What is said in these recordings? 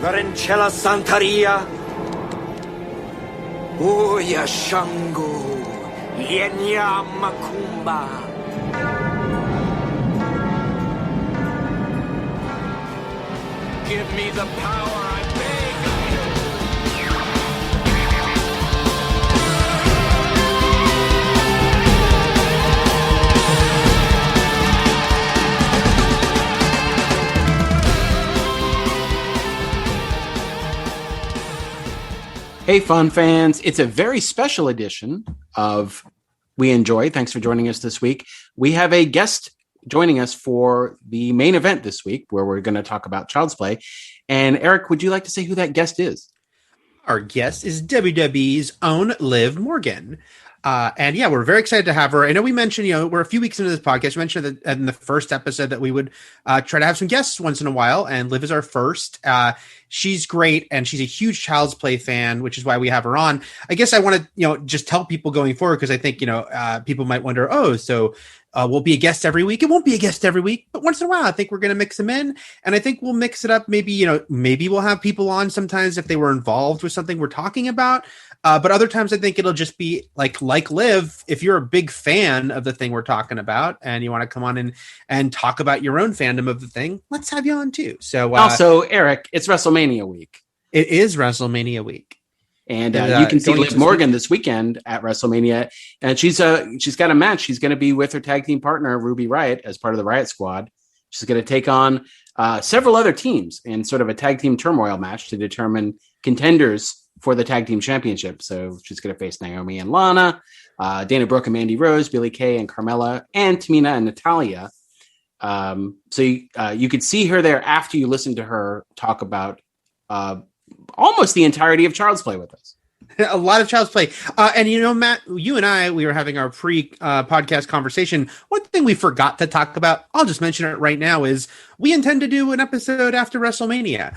Varencella Santaria, Oya Shango, Lienya Macumba. Give me the power, I beg. Hey, fun fans. It's a very special edition of We Enjoy. Thanks for joining us this week. We have a guest joining us for the main event this week, where we're going to talk about Child's Play. And Eric, would you like to say who that guest is? Our guest is WWE's own Liv Morgan. And yeah, we're very excited to have her. I know we mentioned, we're a few weeks into this podcast. We mentioned that in the first episode that we would try to have some guests once in a while, and Liv is our first. She's great, and she's a huge Child's Play fan, which is why we have her on. I guess I want to, just tell people going forward, because I think, people might wonder, we'll be a guest every week. It won't be a guest every week, but once in a while, I think we're going to mix them in. And I think we'll mix it up. Maybe we'll have people on sometimes if they were involved with something we're talking about. But other times I think it'll just be like Liv, if you're a big fan of the thing we're talking about and you want to come on and talk about your own fandom of the thing, let's have you on too. So also, Eric, it's WrestleMania week. It is WrestleMania week. And you can see Liv Morgan this weekend at WrestleMania. And she's got a match. She's going to be with her tag team partner, Ruby Riott, as part of the Riott Squad. She's going to take on several other teams in sort of a tag team turmoil match to determine contenders for the tag team championship. So she's going to face Naomi and Lana, Dana Brooke and Mandy Rose, Billie Kay and Carmella, and Tamina and Natalya. So you could see her there after you listen to her talk about almost the entirety of Child's Play with us. A lot of Child's Play. And Matt, you and I, we were having our pre-podcast conversation. One thing we forgot to talk about, I'll just mention it right now, is we intend to do an episode after WrestleMania.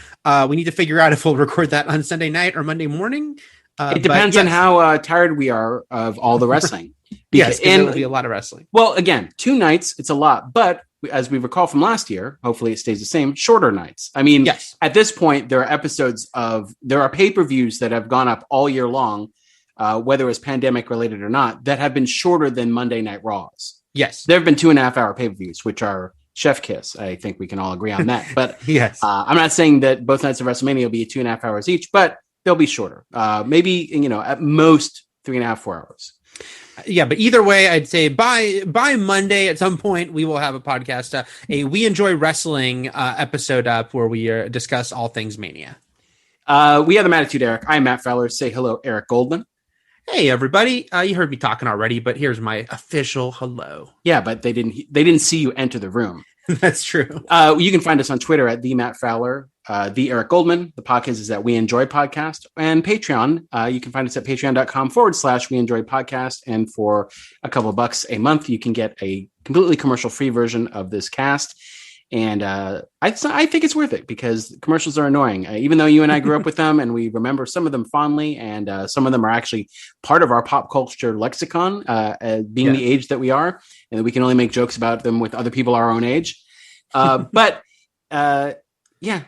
We need to figure out if we'll record that on Sunday night or Monday morning. It depends on how tired we are of all the wrestling. Yes, it'll be a lot of wrestling. Well, again, 2 nights, it's a lot. But as we recall from last year, hopefully it stays the same, shorter nights. I mean, yes. At this point, there are pay-per-views that have gone up all year long, whether it's pandemic related or not, that have been shorter than Monday Night Raws. Yes. There have been 2.5 hour pay-per-views, which are chef kiss. I think we can all agree on that. But yes, I'm not saying that both nights of WrestleMania will be 2.5 hours each, but they'll be shorter. Maybe, at most 3.5, 4 hours. Yeah, but either way, I'd say by Monday at some point we will have a podcast, a We Enjoy Wrestling episode up where we discuss all things Mania. We have the Mattitude, Eric. I'm Matt Fowler. Say hello, Eric Goldman. Hey, everybody. You heard me talking already, but here's my official hello. Yeah, but they didn't see you enter the room. That's true. You can find us on Twitter at the Matt Fowler, the Eric Goldman. The podcast is at We Enjoy Podcast, and Patreon. You can find us at patreon.com/We Enjoy Podcast. And for a couple of bucks a month, you can get a completely commercial free version of this cast. And I think it's worth it because commercials are annoying, even though you and I grew up with them and we remember some of them fondly. And some of them are actually part of our pop culture lexicon, being the age that we are, and that we can only make jokes about them with other people our own age. But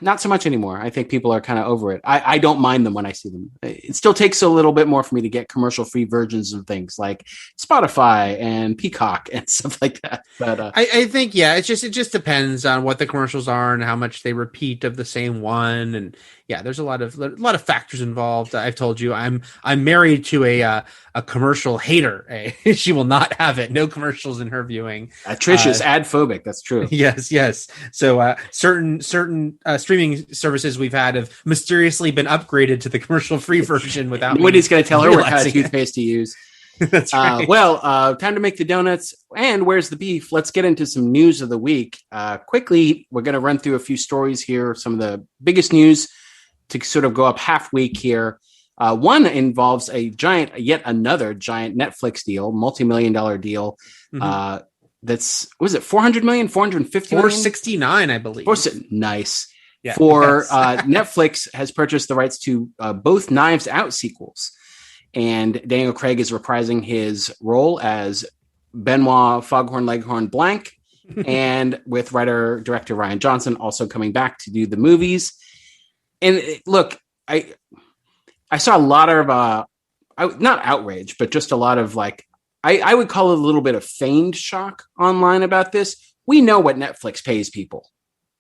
not so much anymore. I think people are kind of over it. I don't mind them when I see them. It still takes a little bit more for me to get commercial-free versions of things like Spotify and Peacock and stuff like that. But I think, it just depends on what the commercials are and how much they repeat of the same one. And there's a lot of factors involved. I've told you I'm married to a commercial hater. She will not have it. No commercials in her viewing. Trish is ad phobic. That's true. Yes. So certain streaming services we've had have mysteriously been upgraded to the commercial-free version without. Nobody's going to tell her what kind of toothpaste to use. That's right. Time to make the donuts. And where's the beef? Let's get into some news of the week. Quickly, we're going to run through a few stories here. Some of the biggest news to sort of go up half week here. One involves yet another giant Netflix deal, multi-million-dollar deal. Mm-hmm. That's, was it 400 million, 450 million? 469, I believe. Nice. Yeah, Netflix has purchased the rights to both Knives Out sequels. And Daniel Craig is reprising his role as Benoit Foghorn Leghorn Blanc, and with writer-director Rian Johnson also coming back to do the movies. look, I saw a lot of not outrage, but just a lot of like I would call it a little bit of feigned shock online about this. We know what Netflix pays people.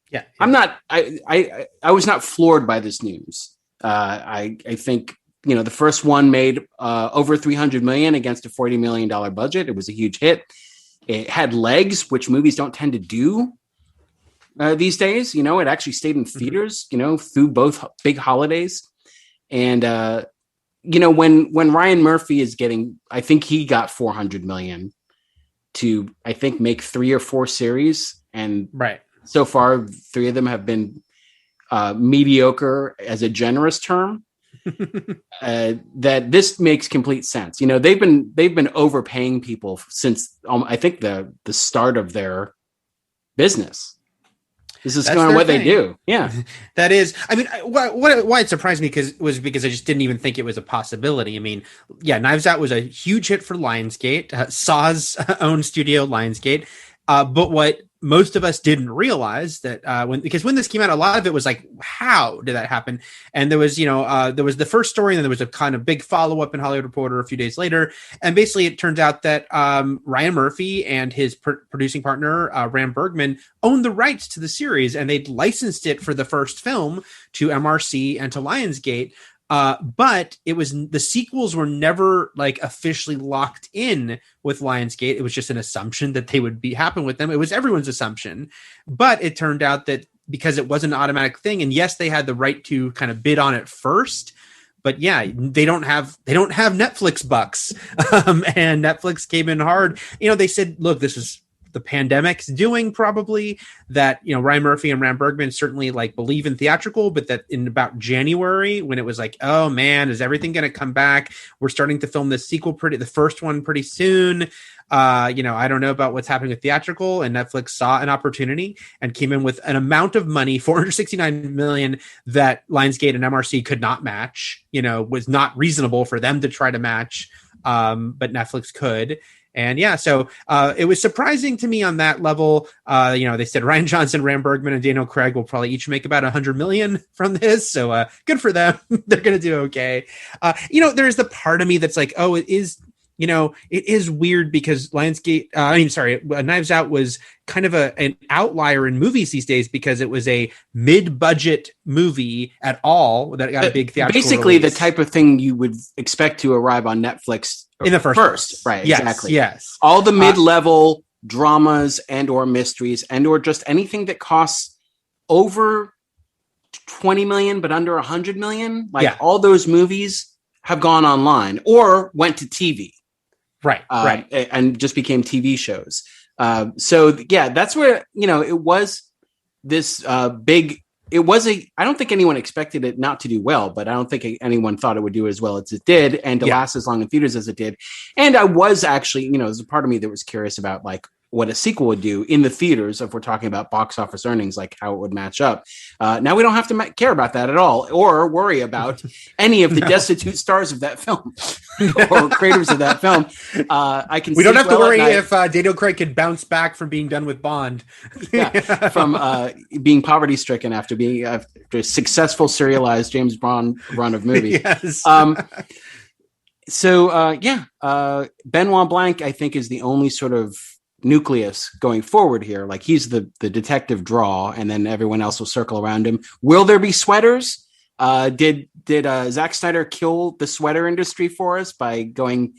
Yeah. I'm not. I was not floored by this news. I think the first one made over $300 million against a $40 million budget. It was a huge hit. It had legs, which movies don't tend to do these days. It actually stayed in theaters. Through both big holidays. And when Ryan Murphy is getting, I think he got $400 million to, I think, make 3 or 4 series, and right. So far, 3 of them have been mediocre as a generous term. That this makes complete sense. They've been overpaying people since I think the start of their business. This is kind of what they do. Yeah, that is. I mean, why it surprised me was because I just didn't even think it was a possibility. I mean, yeah, Knives Out was a huge hit for Lionsgate, Saw's own studio, Lionsgate. But what most of us didn't realize that when this came out, a lot of it was like, how did that happen? And there was, there was the first story, and then there was a kind of big follow up in Hollywood Reporter a few days later. And basically, it turns out that Ryan Murphy and his producing partner Ram Bergman owned the rights to the series, and they'd licensed it for the first film to MRC and to Lionsgate. But the sequels were never like officially locked in with Lionsgate. It was just an assumption that they would happen with them. It was everyone's assumption, but it turned out that because it wasn't an automatic thing, and yes, they had the right to kind of bid on it first, but yeah, they don't have Netflix bucks. And Netflix came in hard. They said, look, this is the pandemic's doing, probably, that Ryan Murphy and Ram Bergman certainly like believe in theatrical, but that in about January, when it was like, oh man, is everything going to come back? We're starting to film this sequel the first one pretty soon. I don't know about what's happening with theatrical, and Netflix saw an opportunity and came in with an amount of money, $469 million, that Lionsgate and MRC could not match. Was not reasonable for them to try to match, but Netflix could. And yeah, so it was surprising to me on that level. They said Rian Johnson, Ram Bergman, and Daniel Craig will probably each make about $100 million from this. So good for them. They're going to do okay. There's the part of me that's like, oh, it is weird because Knives Out was kind of an outlier in movies these days because it was a mid-budget movie at all that got a big theatrical basically release. The type of thing you would expect to arrive on Netflix in the first. Right? Yes, exactly. Yes. All the mid-level dramas and or mysteries and or just anything that costs over 20 million but under 100 million, all those movies have gone online or went to TV. Right. And just became TV shows. So yeah, that's where, it was this big, I don't think anyone expected it not to do well, but I don't think anyone thought it would do as well as it did and to last as long in theaters as it did. And I was actually, there's a part of me that was curious about like what a sequel would do in the theaters if we're talking about box office earnings, like how it would match up. Now we don't have to care about that at all or worry about any of the destitute stars of that film or creators of that film. We don't have to worry if Daniel Craig could bounce back from being done with Bond. From being poverty stricken after being after a successful serialized James Bond run of movies. Yes. Benoit Blanc, I think, is the only sort of nucleus going forward here. Like he's the detective draw, and then everyone else will circle around him. Will there be sweaters? Did Zack Snyder kill the sweater industry for us by going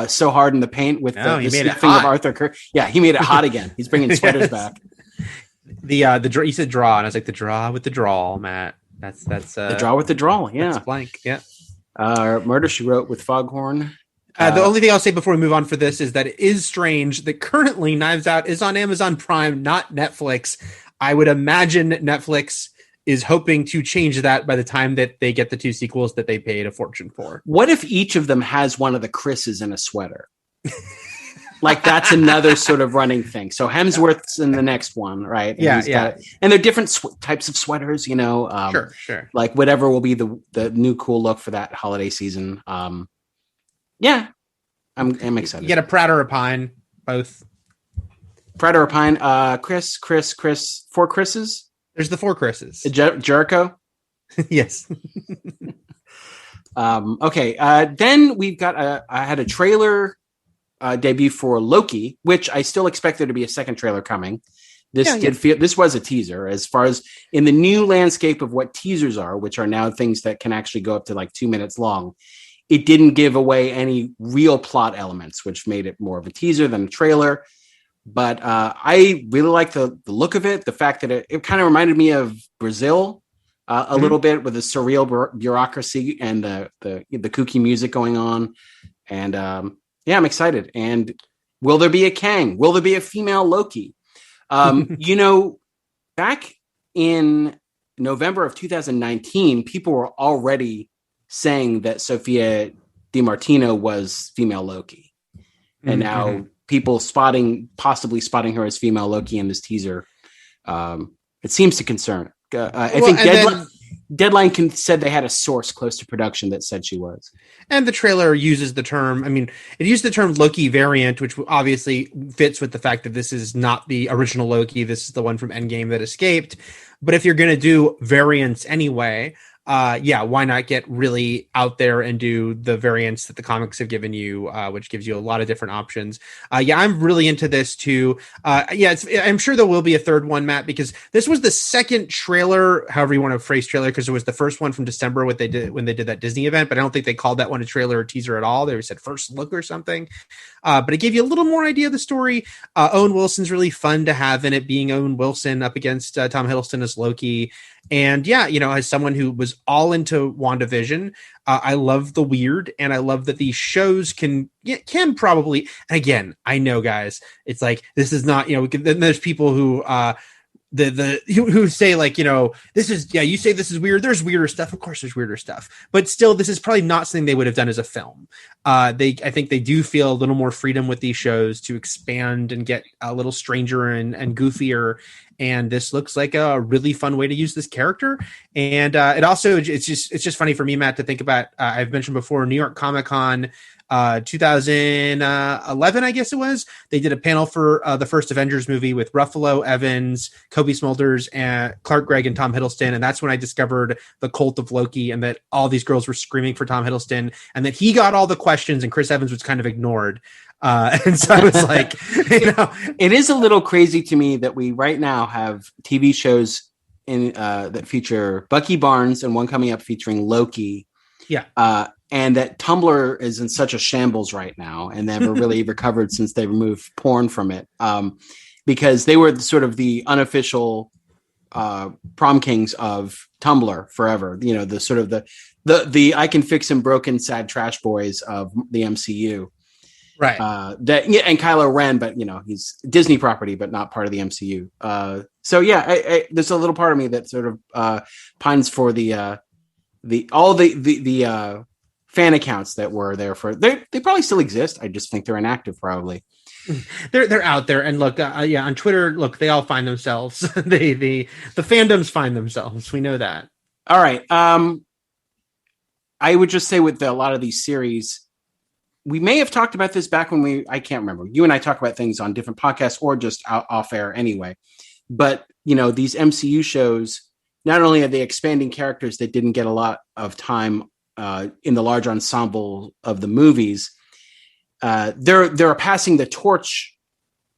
so hard in the paint with the sniffing of Arthur Curry? Yeah, he made it hot again. He's bringing sweaters back. You said draw, and I was like, the draw with the drawl, Matt. That's the draw with the drawl. Yeah, that's Blank. Yeah. Murder, She Wrote with Foghorn. The only thing I'll say before we move on for this is that it is strange that currently Knives Out is on Amazon Prime, not Netflix. I would imagine Netflix is hoping to change that by the time that they get the 2 sequels that they paid a fortune for. What if each of them has one of the Chris's in a sweater? Like that's another sort of running thing. So Hemsworth's in the next one, right? And and they're different types of sweaters, Sure. Like whatever will be the new cool look for that holiday season. Yeah, I'm excited. You get a Pratt or a Pine, both. Pratt or a Pine. Chris. 4 Chris's. There's the 4 Chris's. Jericho. Yes. Okay. Then we've got I had a trailer debut for Loki, which I still expect there to be a second trailer coming. This was a teaser as far as in the new landscape of what teasers are, which are now things that can actually go up to like 2 minutes long. It didn't give away any real plot elements, which made it more of a teaser than a trailer. But I really like the look of it. The fact that it kind of reminded me of Brazil a little bit, with the surreal bureaucracy and the kooky music going on. And yeah, I'm excited. And will there be a Kang? Will there be a female Loki? Back in November of 2019, people were already saying that Sophia DiMartino was female Loki. And now people possibly spotting her as female Loki in this teaser. It seems to concern. I think Deadline said they had a source close to production that said she was. And the trailer uses the term, it used the term Loki variant, which obviously fits with the fact that this is not the original Loki. This is the one from Endgame that escaped. But if you're going to do variants anyway, why not get really out there and do the variants that the comics have given you, which gives you a lot of different options. I'm really into this too. I'm sure there will be a third one, Matt, because this was the second trailer, however you want to phrase trailer, because it was the first one from December when they did that Disney event, but I don't think they called that one a trailer or teaser at all. They said first look or something. But it gave you a little more idea of the story. Owen Wilson's really fun to have in it, being Owen Wilson up against Tom Hiddleston as Loki. And as someone who was all into WandaVision, I love the weird, and I love that these shows can probably, and again, I know, guys, it's like, this is not, there's people who, who say like, this is, you say this is weird. There's weirder stuff. Of course there's weirder stuff, but still, this is probably not something they would have done as a film. I think they do feel a little more freedom with these shows to expand and get a little stranger and goofier. And this looks like a really fun way to use this character. And it's just funny for me, Matt, to think about. I've mentioned before, New York Comic Con 2011, I guess it was. They did a panel for the first Avengers movie with Ruffalo, Evans, Kobe Smulders, and Clark Gregg, and Tom Hiddleston. And that's when I discovered the cult of Loki, and that all these girls were screaming for Tom Hiddleston, and that he got all the questions and Chris Evans was kind of ignored. And so I was like, it is a little crazy to me that we right now have TV shows in that feature Bucky Barnes and one coming up featuring Loki. Yeah. And that Tumblr is in such a shambles right now, and they haven't really recovered since they removed porn from it. Because they were sort of the unofficial prom kings of Tumblr forever. The sort of the I can fix him broken sad trash boys of the MCU. Right. And Kylo Ren, but he's Disney property, but not part of the MCU. There's a little part of me that sort of pines for the fan accounts that were there for. They probably still exist. I just think they're inactive, probably. They're out there, and look, on Twitter, look, they all find themselves. the fandoms find themselves. We know that. All right. I would just say with a lot of these series, we may have talked about this back when I can't remember. You and I talk about things on different podcasts or just off air anyway. But, these MCU shows, not only are they expanding characters that didn't get a lot of time in the large ensemble of the movies, they're passing the torch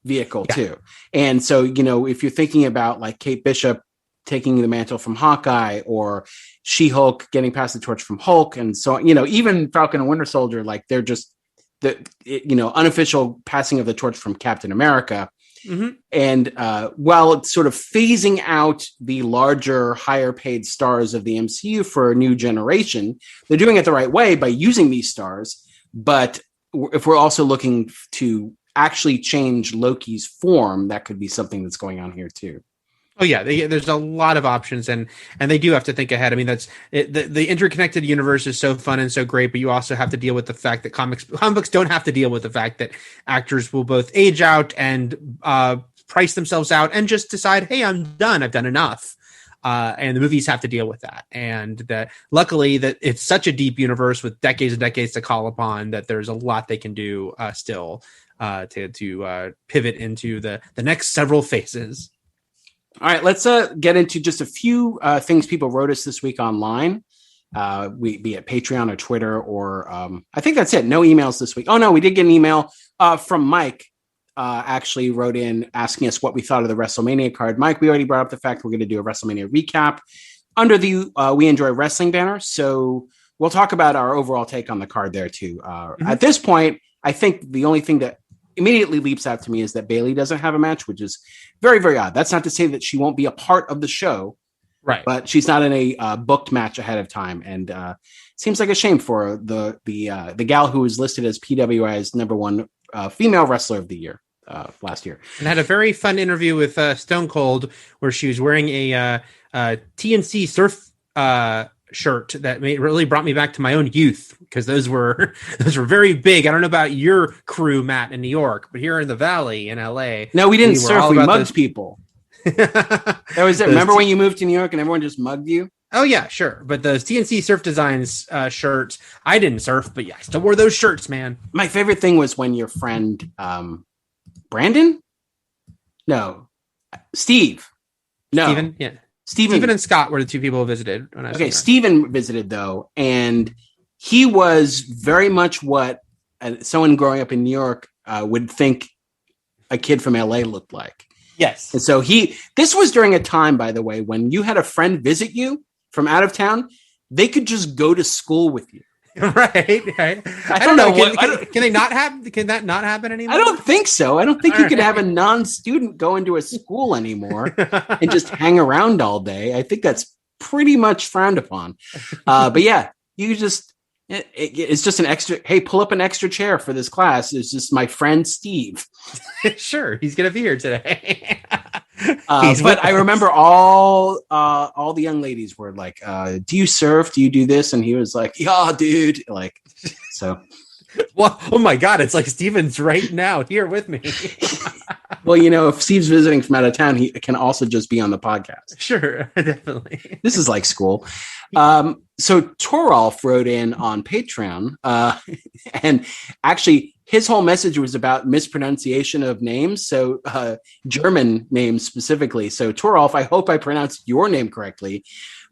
vehicle too. And so, if you're thinking about like Kate Bishop taking the mantle from Hawkeye, or She-Hulk getting past the torch from Hulk, and so even Falcon and Winter Soldier, like they're just the unofficial passing of the torch from Captain America. Mm-hmm. And while it's sort of phasing out the larger, higher paid stars of the MCU for a new generation, they're doing it the right way by using these stars. But if we're also looking to actually change Loki's form, that could be something that's going on here too. Oh yeah, there's a lot of options, and they do have to think ahead. I mean, that's it, the interconnected universe is so fun and so great, but you also have to deal with the fact that comic books don't have to deal with the fact that actors will both age out and price themselves out and just decide, hey, I'm done, I've done enough. And the movies have to deal with that, and that luckily that it's such a deep universe with decades and decades to call upon that there's a lot they can do still to pivot into the next several phases. All right, let's get into just a few things people wrote us this week online. Be it Patreon or Twitter, or I think that's it. No emails this week. Oh no, we did get an email from Mike. Actually wrote in asking us what we thought of the WrestleMania card. Mike, we already brought up the fact we're going to do a WrestleMania recap under the We Enjoy Wrestling banner. So we'll talk about our overall take on the card there too. At this point, I think the only thing that immediately leaps out to me is that Bayley doesn't have a match, which is very, very odd. That's not to say that she won't be a part of the show, right? But she's not in a booked match ahead of time, and seems like a shame for the gal who was listed as PWI's #1 female wrestler of the year last year, and had a very fun interview with Stone Cold where she was wearing a TNC surf shirt that really brought me back to my own youth, because those were very big. I don't know about your crew, Matt, in New York, but here in the Valley in LA, no, we didn't surf. We mugged people. That was it. Remember when you moved to New York and everyone just mugged you? Oh yeah, sure. But those TNC Surf Designs shirts, I didn't surf, but yeah, I still wore those shirts, man. My favorite thing was when your friend Brandon, Steve, Steven, yeah. Steven and Scott were the two people who visited when I was there. Steven visited though, and he was very much what someone growing up in New York would think a kid from LA looked like. Yes. And so this was during a time, by the way, when you had a friend visit you from out of town, they could just go to school with you. Right. I don't know. Can that not happen anymore? I don't think so. I don't think you could have a non-student go into a school anymore and just hang around all day. I think that's pretty much frowned upon. But yeah, you just, it's just an extra, hey, pull up an extra chair for this class. It's just my friend Steve. Sure. He's going to be here today. But I remember all the young ladies were like, do you surf? Do you do this? And he was like, yeah, dude. Like, so. Well, oh my God. It's like Steven's right now here with me. Well, if Steve's visiting from out of town, he can also just be on the podcast. Sure. Definitely. This is like school. So Torolf wrote in on Patreon, and actually his whole message was about mispronunciation of names. So German names specifically. So Torolf, I hope I pronounced your name correctly,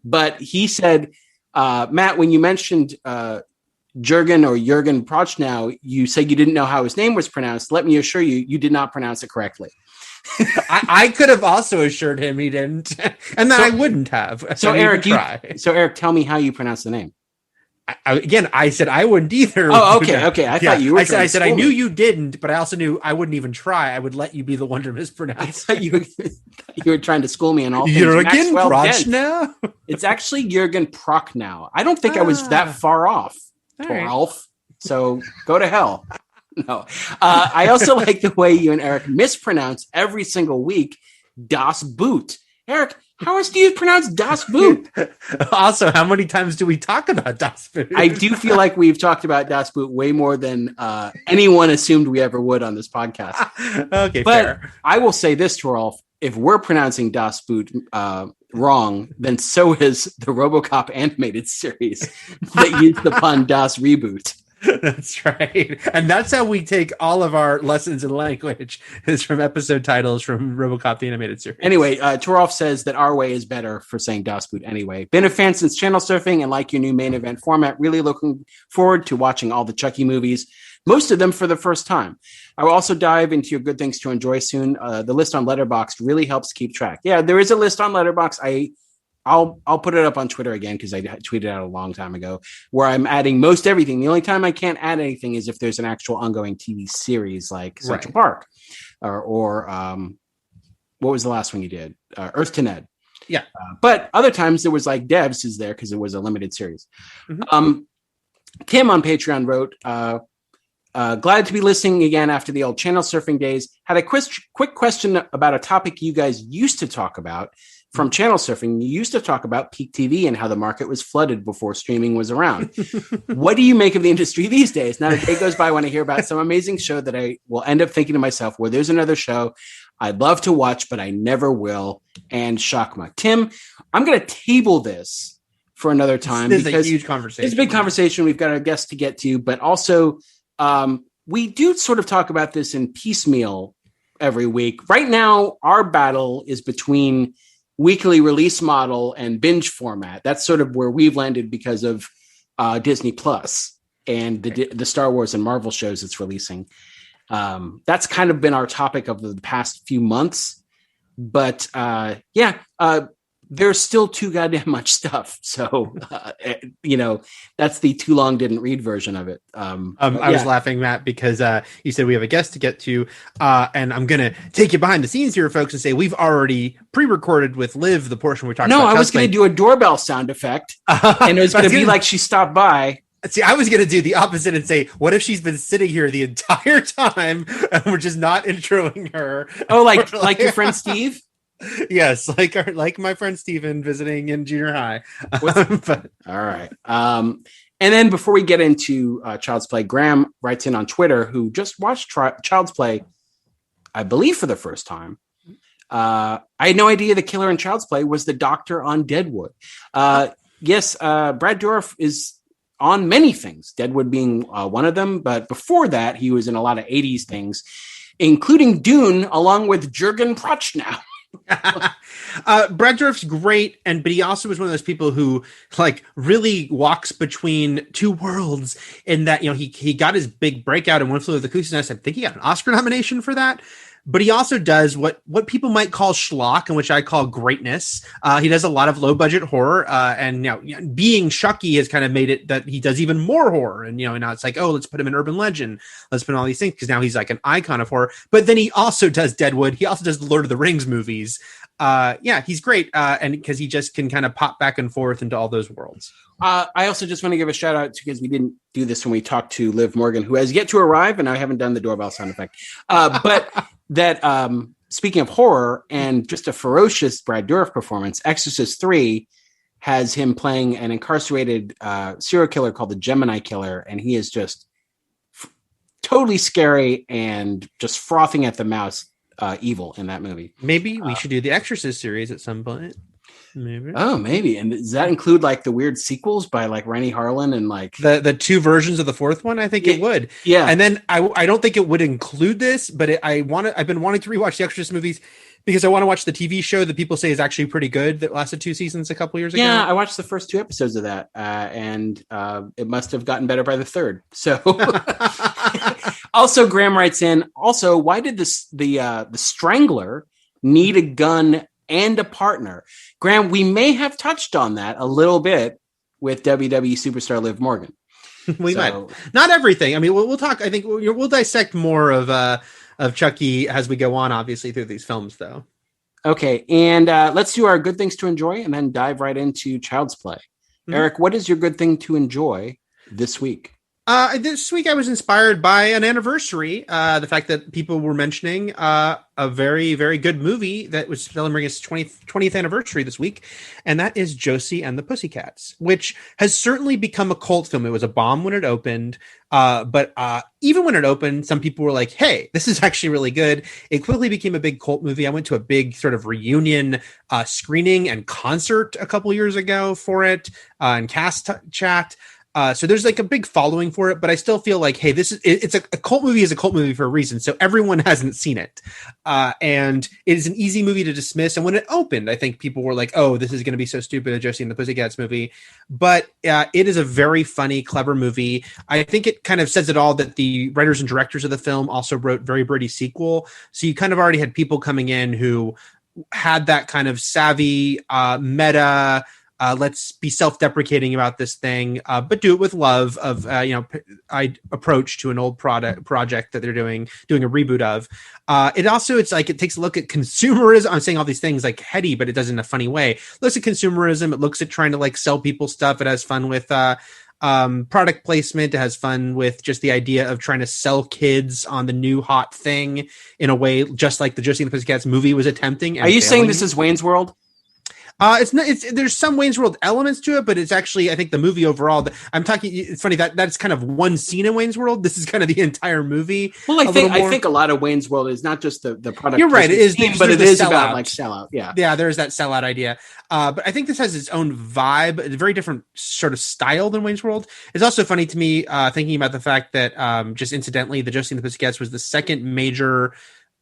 but he said, Matt, when you mentioned Jürgen Prochnow, you said you didn't know how his name was pronounced. Let me assure you, you did not pronounce it correctly. I could have also assured him he didn't, and then I wouldn't have. So Eric, tell me how you pronounce the name. I said I wouldn't either. Oh, okay. I thought you were. I said I knew you didn't, but I also knew I wouldn't even try. I would let you be the one to mispronounce. I thought you were trying to school me on all things. Jürgen Prochnow? It's actually Jürgen Prochnow. I don't think I was that far off, Ralph. So go to hell. No. I also like the way you and Eric mispronounce every single week Das Boot. Eric, how else do you pronounce Das Boot? Also, how many times do we talk about Das Boot? I do feel like we've talked about Das Boot way more than anyone assumed we ever would on this podcast. Okay, but fair. I will say this, Torolf, if we're pronouncing Das Boot wrong, then so is the RoboCop animated series that used the pun Das Reboot. That's right. And that's how we take all of our lessons in language, is from episode titles from RoboCop the animated series. Anyway, Torolf says that our way is better for saying Das Boot anyway. Been a fan since channel surfing and like your new main event format. Really looking forward to watching all the Chucky movies, most of them for the first time. I will also dive into your good things to enjoy soon. The list on Letterboxd really helps keep track. Yeah, there is a list on Letterboxd. I'll put it up on Twitter again because I tweeted out a long time ago where I'm adding most everything. The only time I can't add anything is if there's an actual ongoing TV series like Central Park or what was the last one you did? Earth to Ned. Yeah. But other times there was like Devs is there because it was a limited series. Mm-hmm. Kim on Patreon wrote, glad to be listening again after the old channel surfing days. Had a quick question about a topic you guys used to talk about. From channel surfing, you used to talk about peak TV and how the market was flooded before streaming was around. What do you make of the industry these days? Not a day goes by when I hear about some amazing show that I will end up thinking to myself, well, there's another show I'd love to watch, but I never will. And Shakma. Tim, I'm going to table this for another time. This is a huge conversation. It's a big conversation. We've got our guests to get to, but also we do sort of talk about this in piecemeal every week. Right now, our battle is between weekly release model and binge format. That's sort of where we've landed because of Disney Plus and the Star Wars and Marvel shows it's releasing. That's kind of been our topic of the past few months. But there's still too goddamn much stuff. So, that's the too long didn't read version of it. I was laughing, Matt, because you said we have a guest to get to. And I'm going to take you behind the scenes here, folks, and say we've already pre-recorded with Liv the portion we talked about. No, I was going to do a doorbell sound effect. And it was going to be like she stopped by. See, I was going to do the opposite and say, what if she's been sitting here the entire time and we're just not introing her? Oh, like your friend Steve? Yes, like my friend Steven visiting in junior high. All right. And then before we get into Child's Play, Graham writes in on Twitter, who just watched Child's Play, I believe for the first time. I had no idea the killer in Child's Play was the doctor on Deadwood. Yes, Brad Dourif is on many things, Deadwood being one of them. But before that, he was in a lot of 80s things, including Dune, along with Jürgen Prochnow. Brad Dourif's great, but he also was one of those people who really walks between two worlds. In that, he got his big breakout in One Flew Over the Cuckoo's Nest. I think he got an Oscar nomination for that. But he also does what people might call schlock, and which I call greatness. He does a lot of low budget horror, and being Chucky has kind of made it that he does even more horror. And now it's like, oh, let's put him in urban legend, let's put all these things, because now he's like an icon of horror. But then he also does Deadwood. He also does the Lord of the Rings movies. He's great, and because he just can kind of pop back and forth into all those worlds. I also just want to give a shout out because we didn't do this when we talked to Liv Morgan, who has yet to arrive, and I haven't done the doorbell sound effect. But that speaking of horror and just a ferocious Brad Dourif performance, Exorcist 3 has him playing an incarcerated serial killer called the Gemini Killer, and he is just totally scary and just frothing at the mouth evil in that movie. Maybe we should do the Exorcist series at some point. Maybe. Oh, maybe. And does that include the weird sequels by Rennie Harlan and the two versions of the fourth one? I think it would. Yeah. And then I don't think it would include this, but I've been wanting to rewatch the Exorcist movies because I want to watch the TV show that people say is actually pretty good that lasted 2 seasons a couple years ago. Yeah, I watched the first 2 episodes of that, and it must have gotten better by the third. So, also Graham writes in. Also, why did the Strangler need a gun and a partner? Graham, we may have touched on that a little bit with WWE Superstar Liv Morgan. We might. Not everything. I mean, we'll talk. I think we'll dissect more of Chucky as we go on, obviously, through these films, though. Okay, and let's do our good things to enjoy and then dive right into Child's Play. Mm-hmm. Eric, what is your good thing to enjoy this week? This week I was inspired by an anniversary. The fact that people were mentioning a very, very good movie that was celebrating its 20th anniversary this week. And that is Josie and the Pussycats, which has certainly become a cult film. It was a bomb when it opened. But even when it opened, some people were like, hey, this is actually really good. It quickly became a big cult movie. I went to a big sort of reunion screening and concert a couple years ago for it and cast chat. So there's a big following for it, but I still feel like, hey, it's a cult movie is a cult movie for a reason. So everyone hasn't seen it. And it is an easy movie to dismiss. And when it opened, I think people were like, oh, this is going to be so stupid, a Josie and the Pussycats movie. But it is a very funny, clever movie. I think it kind of says it all that the writers and directors of the film also wrote Very Birdie sequel. So you kind of already had people coming in who had that kind of savvy, meta, let's be self-deprecating about this thing, but do it with love of, approach to an old project that they're doing a reboot of. It takes a look at consumerism. I'm saying all these things like heady, but it does it in a funny way. It looks at consumerism. It looks at trying to sell people stuff. It has fun with product placement. It has fun with just the idea of trying to sell kids on the new hot thing in a way, just like the Josie and the Pussycats movie was attempting. Are you saying this is Wayne's World? There's some Wayne's World elements to it, but it's actually, I think the movie overall, it's funny that's kind of one scene in Wayne's World. This is kind of the entire movie. Well, I think a lot of Wayne's World is not just the product. You're right. It is, but it is about sellout. Yeah. Yeah. There's that sellout idea. But I think this has its own vibe, a very different sort of style than Wayne's World. It's also funny to me, thinking about the fact that, just incidentally, the Josie and the Pussycats was the second major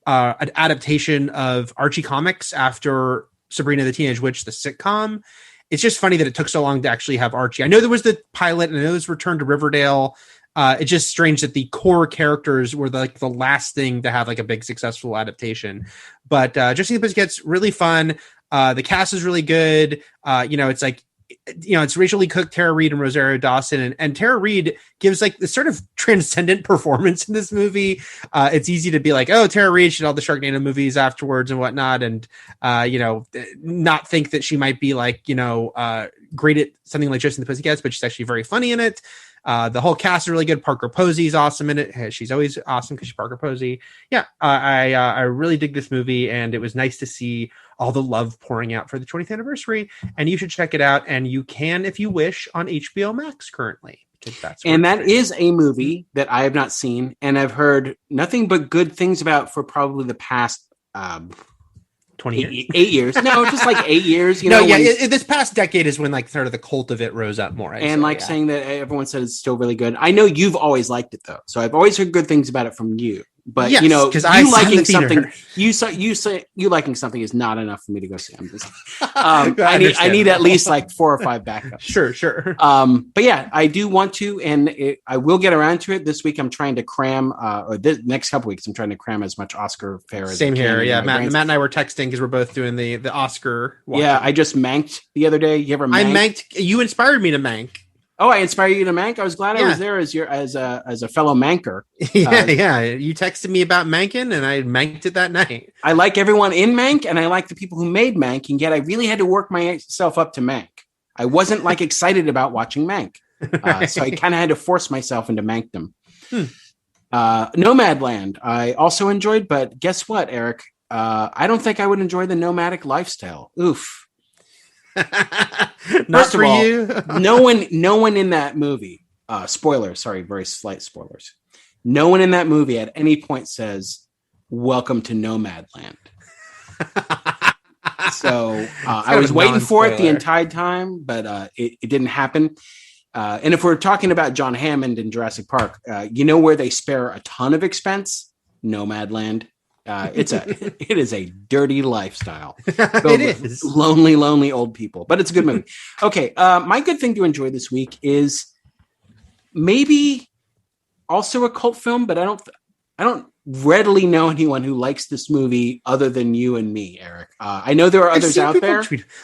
an adaptation of Archie comics after Sabrina the Teenage Witch, the sitcom. It's just funny that it took so long to actually have Archie. I know there was the pilot, and I know there's Return to Riverdale. It's just strange that the core characters were the last thing to have like a big successful adaptation. But Josie and the Pussycats, really fun. The cast is really good. It's like, it's Rachel Lee Cook, Tara Reid, and Rosario Dawson. And Tara Reid gives like this sort of transcendent performance in this movie. It's easy to be like, oh, Tara Reid, she did all the Sharknado movies afterwards and whatnot. And, not think that she might be like, great at something like Josie and the Pussycats, but she's actually very funny in it. The whole cast is really good. Parker Posey's awesome in it. She's always awesome because she's Parker Posey. Yeah, I really dig this movie, and it was nice to see all the love pouring out for the 20th anniversary. And you should check it out, and you can, if you wish, on HBO Max currently. That is a movie that I have not seen, and I've heard nothing but good things about for probably the past 20 years? 8 years. No, just like 8 years. This past decade is when like sort of the cult of it rose up more. Saying that everyone said it's still really good. I know you've always liked it though, so I've always heard good things about it from you. But yes, because you liking something, you liking something is not enough for me to go see. I'm just, I need at least like 4 or 5 backups. Sure. But yeah, I do want to, and I will get around to it this week. I'm trying to cram, or the next couple weeks, I'm trying to cram as much Oscar fare as same I can. here. Yeah, Matt and I were texting because we're both doing the Oscar watching. Yeah, I just manked the other day. You ever mank? I manked. You inspired me to mank. Oh, I inspired you to mank. I was glad I was there as a fellow manker. Yeah. You texted me about manking, and I manked it that night. I like everyone in Mank, and I like the people who made Mank, and yet I really had to work myself up to Mank. I wasn't like excited about watching Mank, so I kind of had to force myself into Mankdom. Nomadland, I also enjoyed, but guess what, Eric? I don't think I would enjoy the nomadic lifestyle. Oof. Not for you. no one in that movie, spoilers, sorry, very slight spoilers. No one in that movie at any point says, "Welcome to Nomadland." So I was waiting for it the entire time, but it didn't happen. And if we're talking about John Hammond in Jurassic Park, where they spare a ton of expense? Nomadland. It is a dirty lifestyle. It is lonely old people, but it's a good movie. Okay. My good thing to enjoy this week is maybe also a cult film, but I don't readily know anyone who likes this movie other than you and me, Eric. I know there are others out there.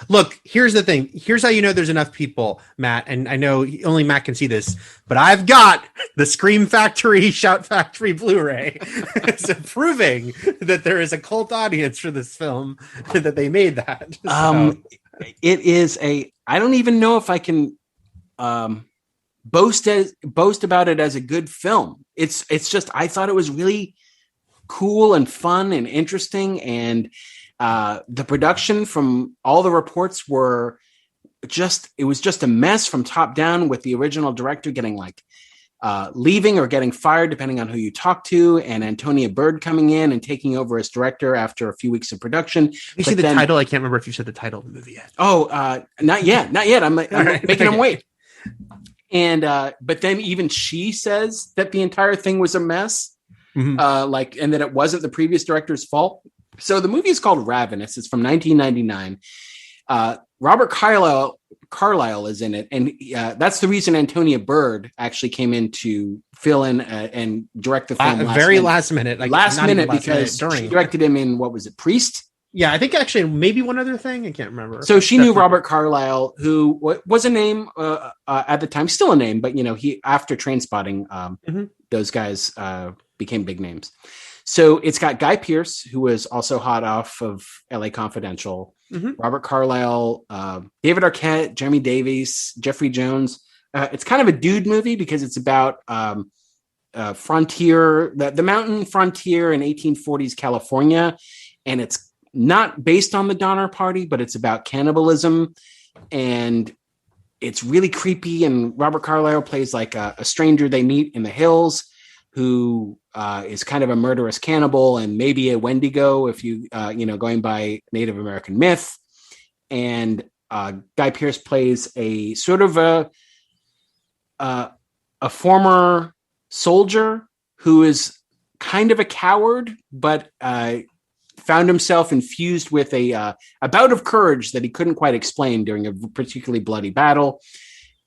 Look, here's the thing. Here's how you know there's enough people, Matt. And I know only Matt can see this, but I've got the Scream Factory, Shout Factory Blu-ray. So proving that there is a cult audience for this film, that they made that. So. It is I don't even know if I can boast about it as a good film. It's just, I thought it was really cool and fun and interesting, and the production, from all the reports, it was just a mess from top down, with the original director getting leaving or getting fired depending on who you talk to, and Antonia Bird coming in and taking over as director after a few weeks of production. You see the title? I can't remember if you said the title of the movie yet. Not yet. I'm making him wait. And but then even she says that the entire thing was a mess. Mm-hmm. And that it wasn't the previous director's fault. So the movie is called Ravenous. It's from 1999. Robert Carlyle is in it, and that's the reason Antonia Bird actually came in to fill in and direct the film. Last minute, because she directed him in, what was it, Priest? Yeah, I think actually maybe one other thing. I can't remember. So she knew Robert Carlyle, who was a name at the time, still a name, but he, after Trainspotting, those guys became big names. So it's got Guy Pearce, who was also hot off of LA Confidential, Robert Carlyle, David Arquette, Jeremy Davies, Jeffrey Jones. It's kind of a dude movie because it's about frontier, the mountain frontier in 1840s California. And it's not based on the Donner Party, but it's about cannibalism. And it's really creepy. And Robert Carlyle plays like a stranger they meet in the hills, who is kind of a murderous cannibal and maybe a Wendigo, if you going by Native American myth. And Guy Pearce plays a sort of a former soldier who is kind of a coward, but found himself infused with a bout of courage that he couldn't quite explain during a particularly bloody battle.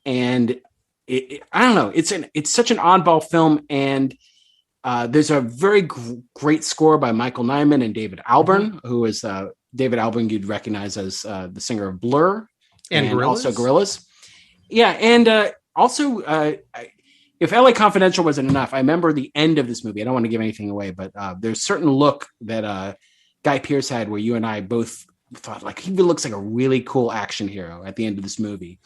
And I don't know, it's such an oddball film, and there's a very great score by Michael Nyman and David Albarn, who is David Albarn you'd recognize as the singer of Blur and Gorillaz? also Gorillaz. Yeah, and also if LA Confidential wasn't enough, I remember the end of this movie. I don't want to give anything away, but there's a certain look that Guy Pearce had where you and I both thought, like, he looks like a really cool action hero at the end of this movie.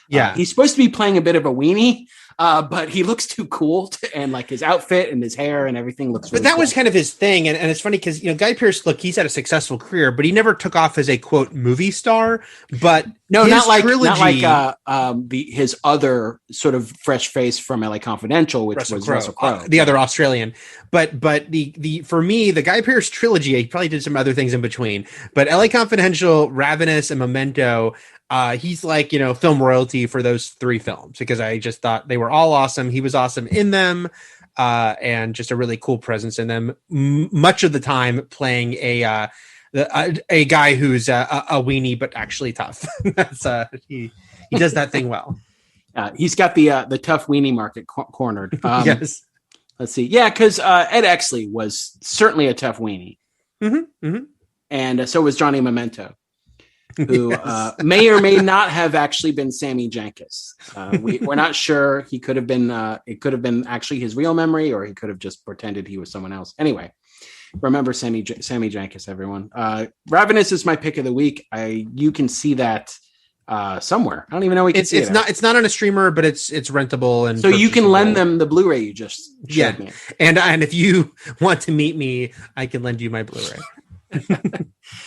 Yeah. He's supposed to be playing a bit of a weenie, but he looks too cool, and like his outfit and his hair and everything looks really But that cool. was kind of his thing. And it's funny because, Guy Pearce, look, he's had a successful career, but he never took off as a quote movie star. But No, his not like trilogy, his other sort of fresh face from LA Confidential, which was Russell Crowe, the other Australian. But the for me, the Guy Pearce trilogy, he probably did some other things in between. But LA Confidential, Ravenous, and Memento, he's like, film royalty for those three films, because I just thought they were all awesome. He was awesome in them, and just a really cool presence in them. Much of the time playing a guy who's a weenie but actually tough. That's he does that thing well. He's got the tough weenie market cornered. Yes. Let's see. Yeah, because Ed Exley was certainly a tough weenie, and so was Johnny Memento, who may or may not have actually been Sammy Jankis. We're not sure. He could have been. It could have been actually his real memory, or he could have just pretended he was someone else. Anyway, remember Sammy Jankis, everyone. Ravenous is my pick of the week. You can see that somewhere. I don't even know we can see it. It's not on a streamer, but it's rentable, and so you can lend them the Blu-ray you just showed me. And if you want to meet me, I can lend you my Blu-ray.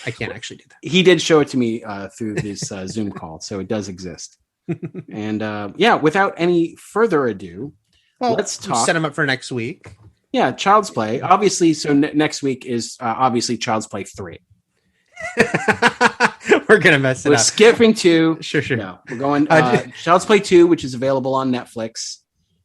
I can't actually do that. He did show it to me through this Zoom call, so it does exist. And without any further ado, let's talk. Set him up for next week. Yeah, Child's Play. Obviously, so next week is obviously Child's Play 3. We're gonna mess it We're up. skipping 2. Sure. No, we're going Child's Play 2, which is available on Netflix.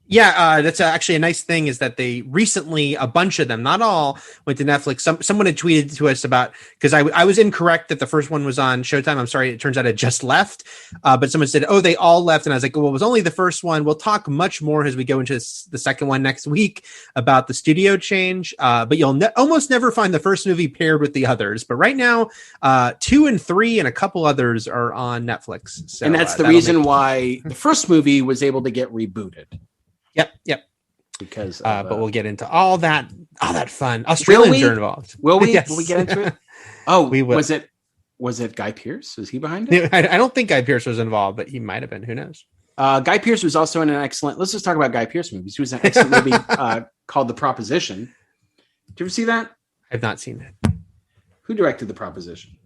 Yeah, that's actually a nice thing, is that they recently, a bunch of them, not all, went to Netflix. Someone had tweeted to us about, because I was incorrect that the first one was on Showtime. I'm sorry, it turns out it just left. But someone said, oh, they all left. And I was like, well, it was only the first one. We'll talk much more as we go into the second one next week about the studio change. But you'll almost never find the first movie paired with the others. But right now, 2 and 3 and a couple others are on Netflix. So, and that's the reason why the first movie was able to get rebooted. Yep. Because but we'll get into all that fun. Australians are involved. Will we? Yes. Will we get into it? Oh, we will. Was it Guy Pearce? Was he behind it? I don't think Guy Pearce was involved, but he might have been. Who knows? Guy Pearce was also in an excellent. Let's just talk about Guy Pearce movies. He was in an excellent movie called The Proposition. Did you ever see that? I've not seen that. Who directed The Proposition?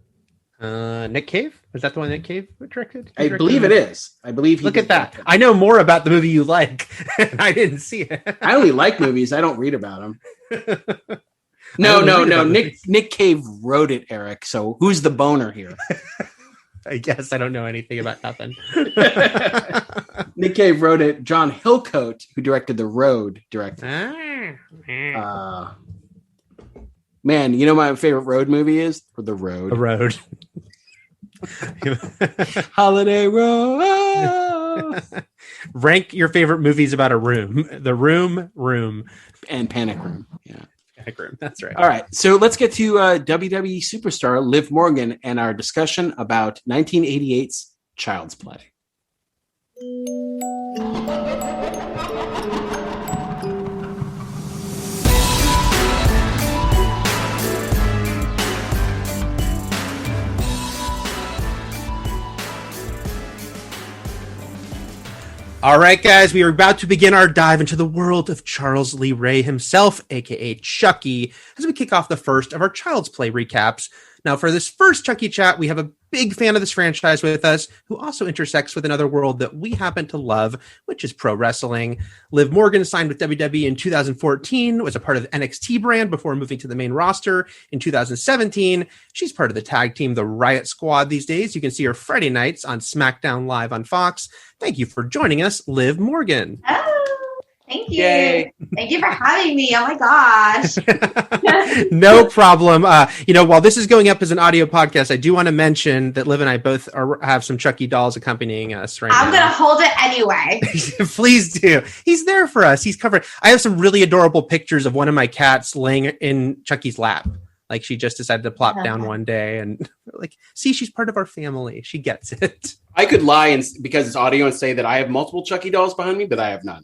Nick Cave? Was that the one Nick Cave directed? I believe it is. I believe. Look at that. I know more about the movie you like, and I didn't see it. I only like movies. I don't read about them. No. Nick Cave wrote it, Eric. So who's the boner here? I guess I don't know anything about nothing. Nick Cave wrote it. John Hillcoat, who directed The Road, directed. Man, you know my favorite road movie is? The Road. The Road. Holiday Road. Rank your favorite movies about a room. The Room, and Panic Room. Yeah. Panic Room. That's right. All right. So let's get to WWE Superstar Liv Morgan and our discussion about 1988's Child's Play. All right, guys, we are about to begin our dive into the world of Charles Lee Ray himself, aka Chucky, as we kick off the first of our Child's Play recaps. Now, for this first Chucky chat, we have a big fan of this franchise with us, who also intersects with another world that we happen to love, which is pro wrestling. Liv Morgan signed with WWE in 2014, was a part of the NXT brand before moving to the main roster in 2017. She's part of the tag team, the Riot Squad, these days. You can see her Friday nights on SmackDown Live on Fox. Thank you for joining us, Liv Morgan. Oh, Thank you. Yay. Thank you for having me. Oh my gosh. No problem. While this is going up as an audio podcast, I do want to mention that Liv and I both have some Chucky dolls accompanying us right now. I'm going to hold it anyway. Please do. He's there for us. He's covered. I have some really adorable pictures of one of my cats laying in Chucky's lap. Like she just decided to plop down one day and like, see, she's part of our family. She gets it. I could lie because it's audio and say that I have multiple Chucky dolls behind me, but I have none.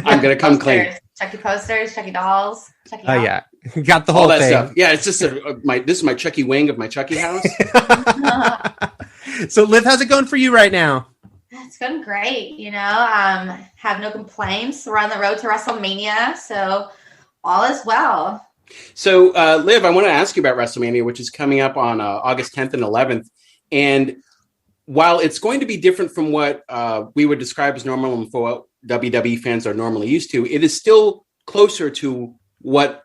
I'm going to come clean. Chucky posters, Chucky dolls. Chucky oh, yeah. Got the whole all that thing. Stuff. Yeah, it's just this is my Chucky wing of my Chucky house. So, Liv, how's it going for you right now? It's going great. Have no complaints. We're on the road to WrestleMania, so all is well. So, Liv, I want to ask you about WrestleMania, which is coming up on August 10th and 11th. And while it's going to be different from what we would describe as normal and for what WWE fans are normally used to, it is still closer to what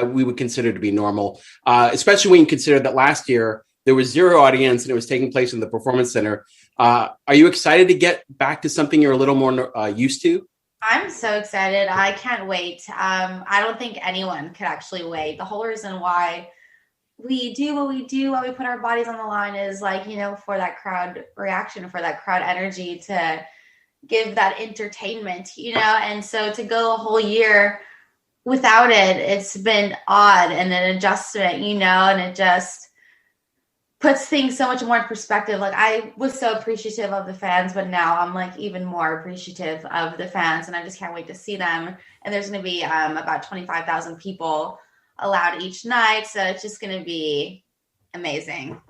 we would consider to be normal, especially when you consider that last year there was zero audience and it was taking place in the Performance Center. Are you excited to get back to something you're a little more used to? I'm so excited. I can't wait. I don't think anyone could actually wait. The whole reason why we do what we do, why we put our bodies on the line is for that crowd reaction, for that crowd energy to give that entertainment, and so to go a whole year without it, it's been odd and an adjustment, and it just puts things so much more in perspective. Like I was so appreciative of the fans, but now I'm like even more appreciative of the fans, and I just can't wait to see them. And there's going to be about 25,000 people allowed each night, so it's just going to be amazing.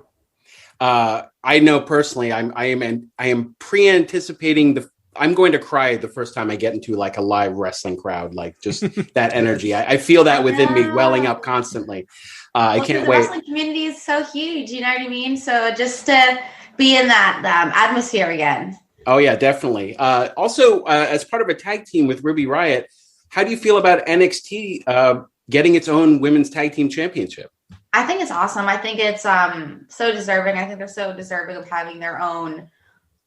I know personally, I am pre-anticipating I'm going to cry the first time I get into like a live wrestling crowd, like just that energy. I feel that within me welling up constantly. I can't wait. The wrestling community is so huge, you know what I mean? So just to be in that atmosphere again. Oh yeah, definitely. Also, as part of a tag team with Ruby Riott, how do you feel about NXT getting its own women's tag team championship? I think it's awesome. I think it's so deserving. I think they're so deserving of having their own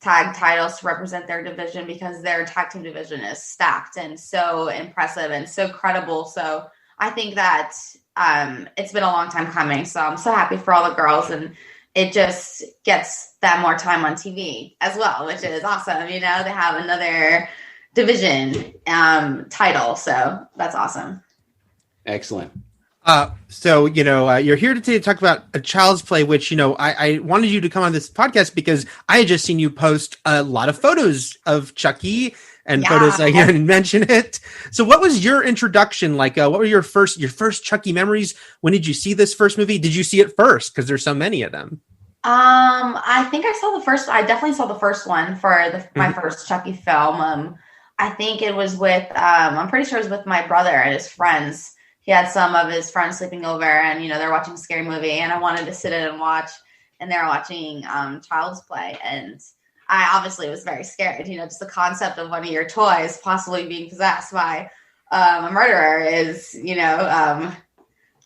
tag titles to represent their division because their tag team division is stacked and so impressive and so credible. So I think that it's been a long time coming. So I'm so happy for all the girls, and it just gets them more time on TV as well, which is awesome. They have another division title. So that's awesome. Excellent. You're here today to talk about A Child's Play, which, I wanted you to come on this podcast because I had just seen you post a lot of photos of Chucky and photos. I didn't mention it. So what was your introduction? Like, what were your first Chucky memories? When did you see this first movie? Did you see it first? Because there's so many of them. I think I definitely saw the first one for my first Chucky film. I think it was I'm pretty sure it was with my brother and his friends. He had some of his friends sleeping over, and they're watching a scary movie, and I wanted to sit in and watch, and they're watching Child's Play, and I obviously was very scared. Just the concept of one of your toys possibly being possessed by a murderer is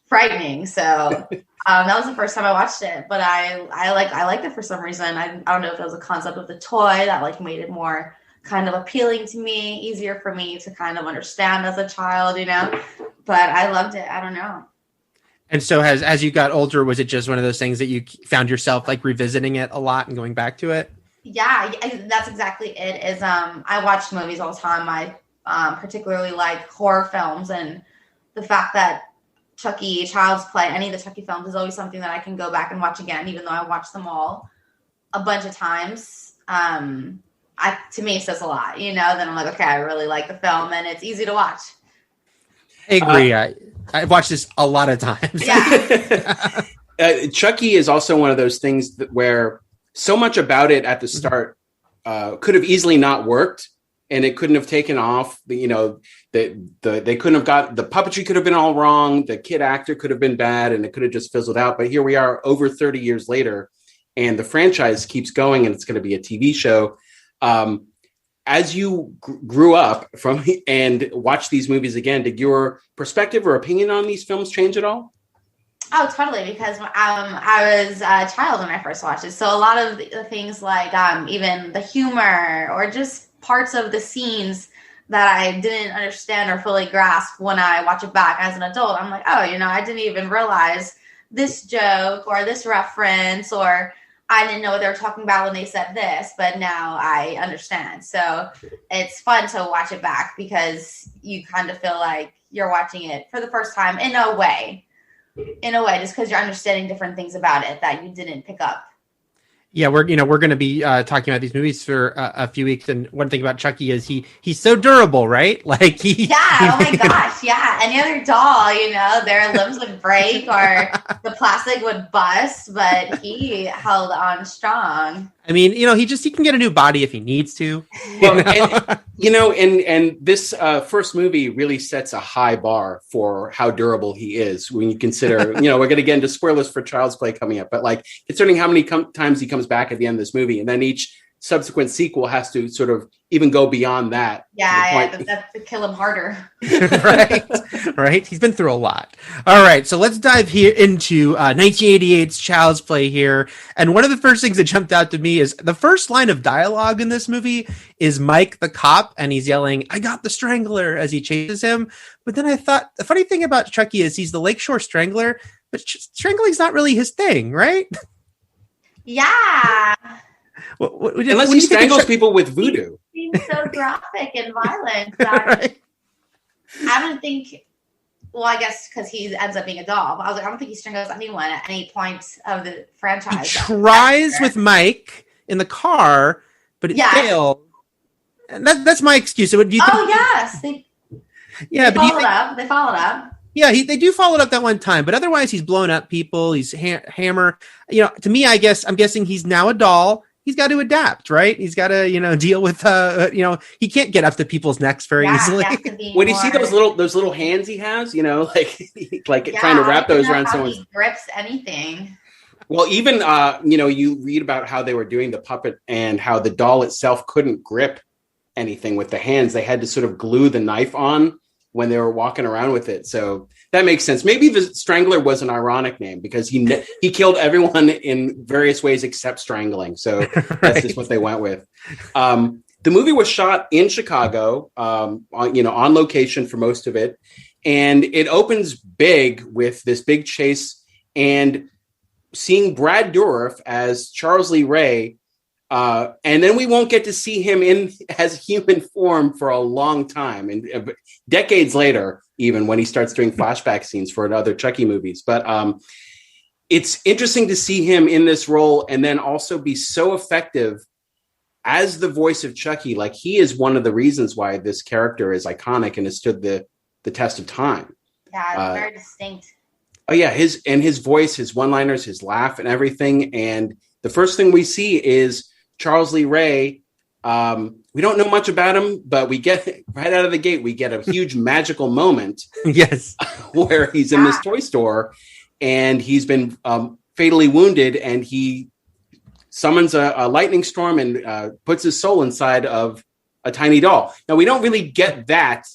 frightening. So that was the first time I watched it, but I liked it for some reason. I don't know if it was a concept of the toy that made it more kind of appealing to me, easier for me to kind of understand as a child, but I loved it. I don't know. And so as you got older, was it just one of those things that you found yourself revisiting it a lot and going back to it? Yeah, that's exactly it. I watch movies all the time. I particularly like horror films, and the fact that Chucky, Child's Play, any of the Chucky films is always something that I can go back and watch again, even though I watched them all a bunch of times. To me, it says a lot, then I'm like, okay, I really like the film, and it's easy to watch. I agree. I've watched this a lot of times. Yeah. Chucky is also one of those things where so much about it at the start could have easily not worked, and it couldn't have taken off. They couldn't have got the puppetry could have been all wrong. The kid actor could have been bad, and it could have just fizzled out. But here we are, over 30 years later, and the franchise keeps going, and it's going to be a TV show. As you grew up and watched these movies again, did your perspective or opinion on these films change at all? Oh, totally. Because I was a child when I first watched it. So a lot of the things like even the humor or just parts of the scenes that I didn't understand or fully grasp when I watch it back as an adult. I'm like, oh, I didn't even realize this joke or this reference, or I didn't know what they were talking about when they said this, but now I understand. So it's fun to watch it back because you kind of feel like you're watching it for the first time in a way, just because you're understanding different things about it that you didn't pick up. Yeah, we're going to be talking about these movies for a few weeks, and one thing about Chucky is he's so durable, right? Like oh my gosh, yeah. Any other doll, their limbs would break or the plastic would bust, but he held on strong. I mean, he can get a new body if he needs to. Well, and this first movie really sets a high bar for how durable he is when you consider, we're going to get into spoilers for Child's Play coming up, but like considering how many times he comes back at the end of this movie, and then each subsequent sequel has to sort of even go beyond that. That's to kill him harder. right. He's been through a lot. All right, so let's dive here into 1988's Child's Play here. And one of the first things that jumped out to me is the first line of dialogue in this movie is Mike the cop, and he's yelling, "I got the Strangler," as he chases him. But then I thought the funny thing about Chucky is he's the Lakeshore Strangler, but strangling's not really his thing, right? Yeah. Unless he strangles people with voodoo. He seems so graphic and violent that I don't think. Well, I guess because he ends up being a doll. But I was like, I don't think he strangles anyone at any point of the franchise. He tries with Mike in the car, but it fails. And that's my excuse. So do you think yes, they followed up. Yeah, they do follow it up that one time, but otherwise he's blown up people. He's hammer. To me, I'm guessing he's now a doll. He's got to adapt, right? He's got to, deal with, he can't get up to people's necks very easily. When you see those little hands he has, trying to wrap those around someone's. He grips anything. Well, even, you read about how they were doing the puppet and how the doll itself couldn't grip anything with the hands. They had to sort of glue the knife on when they were walking around with it. So that makes sense. Maybe the Strangler was an ironic name because he killed everyone in various ways except strangling. So that's just what they went with. The movie was shot in Chicago, on location for most of it. And it opens big with this big chase and seeing Brad Dourif as Charles Lee Ray. And then we won't get to see him as human form for a long time, and decades later, even when he starts doing flashback scenes for other Chucky movies. But it's interesting to see him in this role and then also be so effective as the voice of Chucky. Like, he is one of the reasons why this character is iconic and has stood the test of time. Yeah, it's very distinct. Oh yeah, his voice, his one-liners, his laugh, and everything. And the first thing we see is Charles Lee Ray. We don't know much about him, but we get right out of the gate, we get a huge magical moment. Yes. Where he's in this toy store and he's been fatally wounded, and he summons a lightning storm and puts his soul inside of a tiny doll. Now, we don't really get that.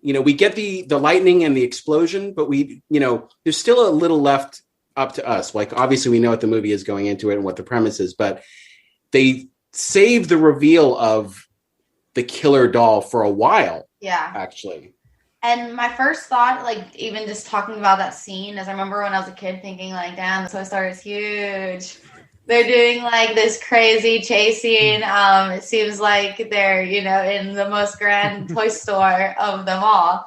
We get the lightning and the explosion, but there's still a little left up to us. Like, obviously we know what the movie is going into it and what the premise is, but they saved the reveal of the killer doll for a while. Yeah, actually. And my first thought, like, even just talking about that scene, is I remember when I was a kid thinking, like, damn, the Toy Story is huge. They're doing, like, this crazy chasing. It seems like they're, in the most grand toy store of them all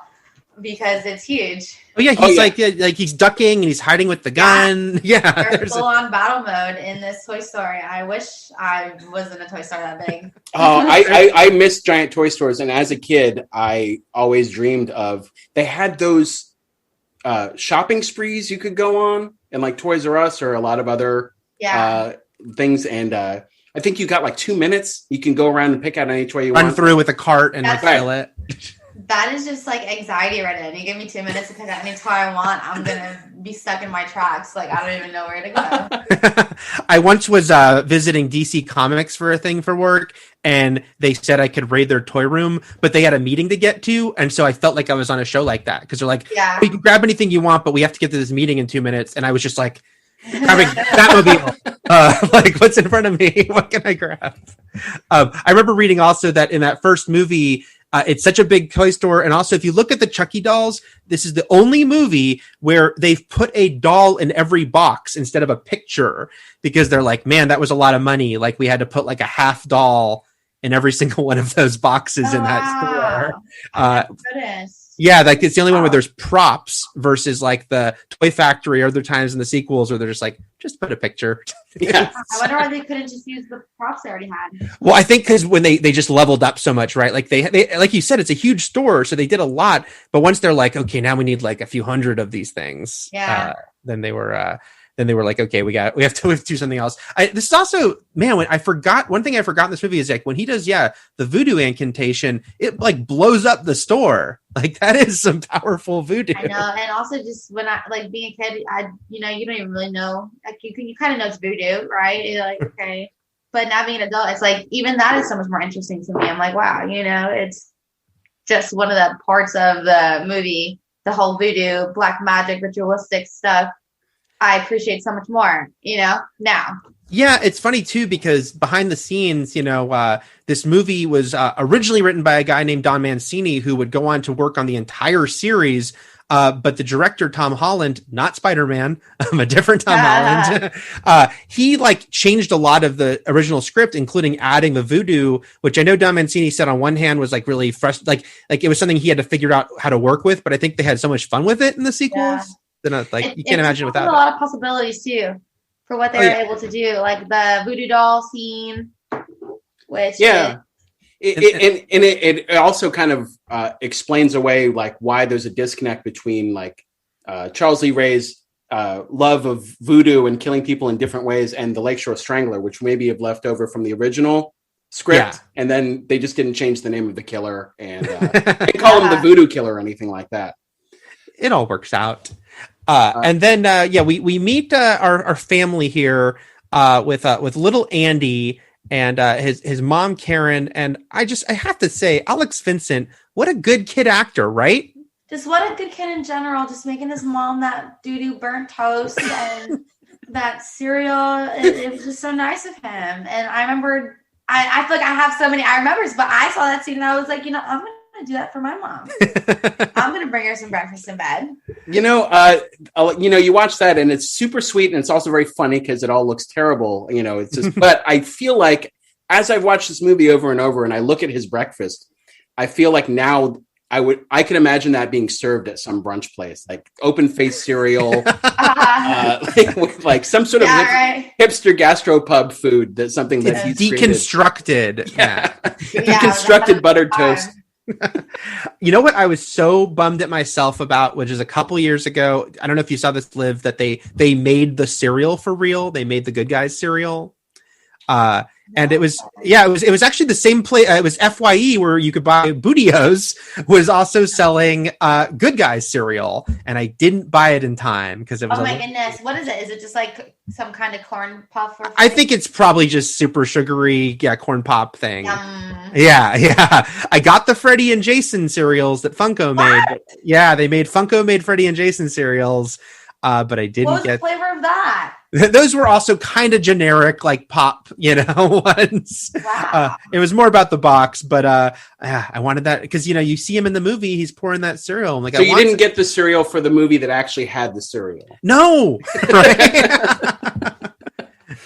because it's huge. Oh yeah, he's like he's ducking and he's hiding with the gun. Yeah, there's full on battle mode in this Toy Story. I wish I was in a toy store that big. I miss giant toy stores, and as a kid, I always dreamed of. They had those shopping sprees you could go on, and like Toys R Us or a lot of other things. And I think you got like 2 minutes. You can go around and pick out any toy you want. Run through with a cart and fill it. That is just like anxiety right in. You give me 2 minutes to pick out any toy I want, I'm going to be stuck in my tracks. Like, I don't even know where to go. I once was visiting DC Comics for a thing for work, and they said I could raid their toy room, but they had a meeting to get to. And so I felt like I was on a show like that, because they're like, you can grab anything you want, but we have to get to this meeting in 2 minutes. And I was just like, grabbing Batmobile. Like, what's in front of me? What can I grab? I remember reading also that in that first movie, It's such a big toy store. And also, if you look at the Chucky dolls, this is the only movie where they've put a doll in every box instead of a picture, because they're like, man, that was a lot of money. Like, we had to put like a half doll in every single one of those boxes in that store. Yeah, like it's the only one where there's props versus like the Toy Factory or other times in the sequels where they're just like, just put a picture. Yeah. I wonder why they couldn't just use the props they already had. Well, I think because when they just leveled up so much, right? Like they like you said, it's a huge store, so they did a lot. But once they're like, okay, now we need like a few hundred of these things. Yeah. Then they were like, okay, we have to do something else. This is also, man, one thing I forgot in this movie is like when he does, the voodoo incantation, it like blows up the store. Like that is some powerful voodoo. I know. And also just when I like being a kid, you don't even really know, like you kind of know it's voodoo, right? You're like, okay. But now being an adult, it's like, even that is so much more interesting to me. I'm like, wow, it's just one of the parts of the movie, the whole voodoo, black magic, ritualistic stuff. I appreciate so much more, now. Yeah, it's funny too, because behind the scenes, this movie was originally written by a guy named Don Mancini, who would go on to work on the entire series. But the director, Tom Holland, not Spider-Man, a different Tom Holland, he like changed a lot of the original script, including adding the voodoo, which I know Don Mancini said on one hand was like really frustrating. Like it was something he had to figure out how to work with, but I think they had so much fun with it in the sequels. Yeah. You can't imagine without it. A lot of possibilities too for what they were able to do, like the voodoo doll scene, which it also kind of explains away like why there's a disconnect between like Charles Lee Ray's love of voodoo and killing people in different ways and the Lakeshore Strangler, which maybe have left over from the original script, and then they just didn't change the name of the killer and they call him the voodoo killer or anything like that. It all works out. And then, we meet our family here with little Andy and his mom, Karen. And I have to say, Alex Vincent, what a good kid actor, right? Just what a good kid in general, just making his mom that doo-doo burnt toast and that cereal. It was just so nice of him. And I remember, I feel like I have so many I remembers, but I saw that scene and I was like, I'm going to do that for my mom. I'm gonna bring her some breakfast in bed. You watch that and it's super sweet and it's also very funny because it all looks terrible. It's just. But I feel like as I've watched this movie over and over, and I look at his breakfast, I feel like now I could imagine that being served at some brunch place, like open face cereal, with like some sort of hipster gastropub food. That's something that he's deconstructed. Deconstructed buttered toast. You know what I was so bummed at myself about, which is a couple years ago, I don't know if you saw this, Liv, that they made the cereal for real. They made the Good Guys cereal. And it was actually the same place. It was FYE where you could buy Booty-O's was also selling Good Guys cereal, and I didn't buy it in time because it was. Oh my goodness! What is it? Is it just like some kind of corn puff? Or I think it's probably just super sugary, corn pop thing. Yeah. I got the Freddy and Jason cereals that Funko made. Yeah, they made Freddy and Jason cereals. But I didn't What was get the flavor of that? Those were also kind of generic, like pop, ones. Wow. It was more about the box, but I wanted that because you see him in the movie, he's pouring that cereal. I'm like, so you didn't get the cereal for the movie that actually had the cereal? No. Right?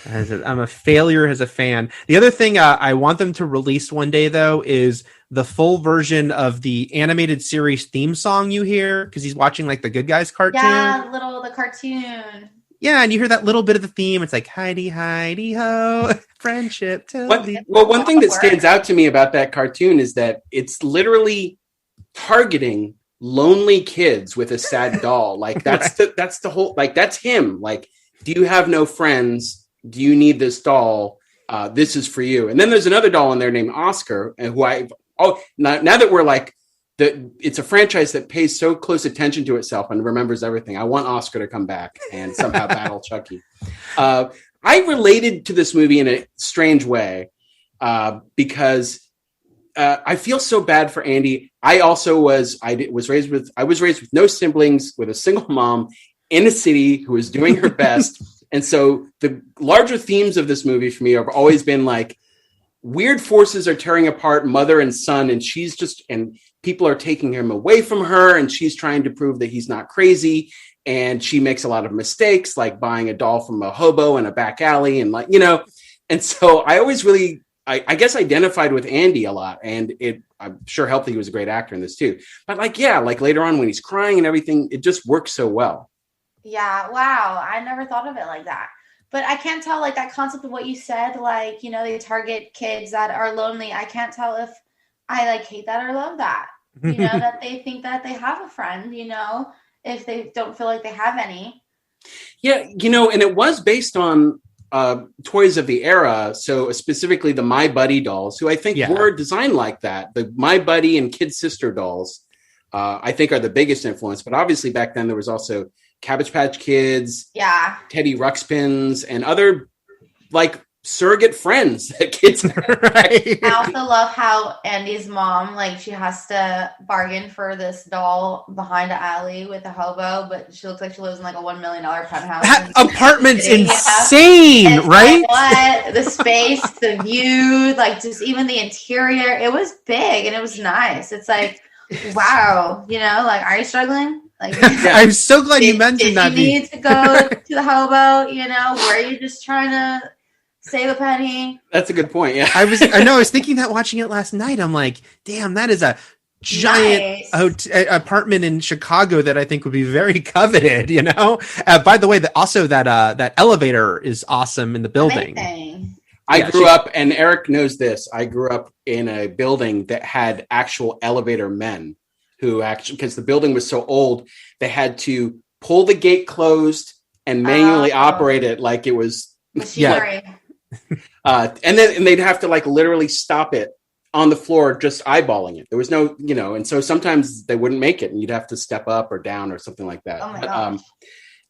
I'm a failure as a fan. The other thing I want them to release one day, though, is the full version of the animated series theme song you hear, because he's watching like the Good Guys cartoon. Yeah, the cartoon. Yeah, and you hear that little bit of the theme. It's like Hidey-ho, friendship. One thing that stands out to me about that cartoon is that it's literally targeting lonely kids with a sad doll. Like that's the whole, like that's him. Like, do you have no friends? Do you need this doll? This is for you. And then there's another doll in there named Oscar, and now that we're like, it's a franchise that pays so close attention to itself and remembers everything. I want Oscar to come back and somehow battle Chucky. I related to this movie in a strange way because I feel so bad for Andy. I was raised with no siblings, with a single mom in a city who was doing her best. And so the larger themes of this movie for me have always been like weird forces are tearing apart mother and son, and people are taking him away from her, and she's trying to prove that he's not crazy. And she makes a lot of mistakes, like buying a doll from a hobo in a back alley, and and so I always really, I guess, identified with Andy a lot, and I'm sure helped that he was a great actor in this too. But like later on when he's crying and everything, it just works so well. Yeah, wow. I never thought of it like that. But I can't tell, like, that concept of what you said, like, they target kids that are lonely. I can't tell if I, like, hate that or love that. That they think that they have a friend, if they don't feel like they have any. Yeah, and it was based on toys of the era. So specifically the My Buddy dolls, who I think were designed like that. The My Buddy and Kid Sister dolls, I think, are the biggest influence. But obviously back then there was also Cabbage Patch Kids, Teddy Ruxpins, and other like surrogate friends that kids had. Right. I also love how Andy's mom, like, she has to bargain for this doll behind an alley with a hobo, but she looks like she lives in like a $1 million penthouse. That apartment's insane, right? Like, what? The space, the view, like, just even the interior, it was big and it was nice. It's like, wow, like, are you struggling? Like, I'm so glad you mentioned that. Did you need to go to the hobo? Were you just trying to save a penny? That's a good point. Yeah, I was thinking that watching it last night. I'm like, damn, that is a giant apartment in Chicago that I think would be very coveted. By the way, that elevator is awesome in the building. Amazing. I grew up, and Eric knows this, I grew up in a building that had actual elevator men who actually, because the building was so old, they had to pull the gate closed and manually operate it like it was. Machinery. And they'd have to like literally stop it on the floor, just eyeballing it. There was no, and so sometimes they wouldn't make it, and you'd have to step up or down or something like that. Oh my gosh.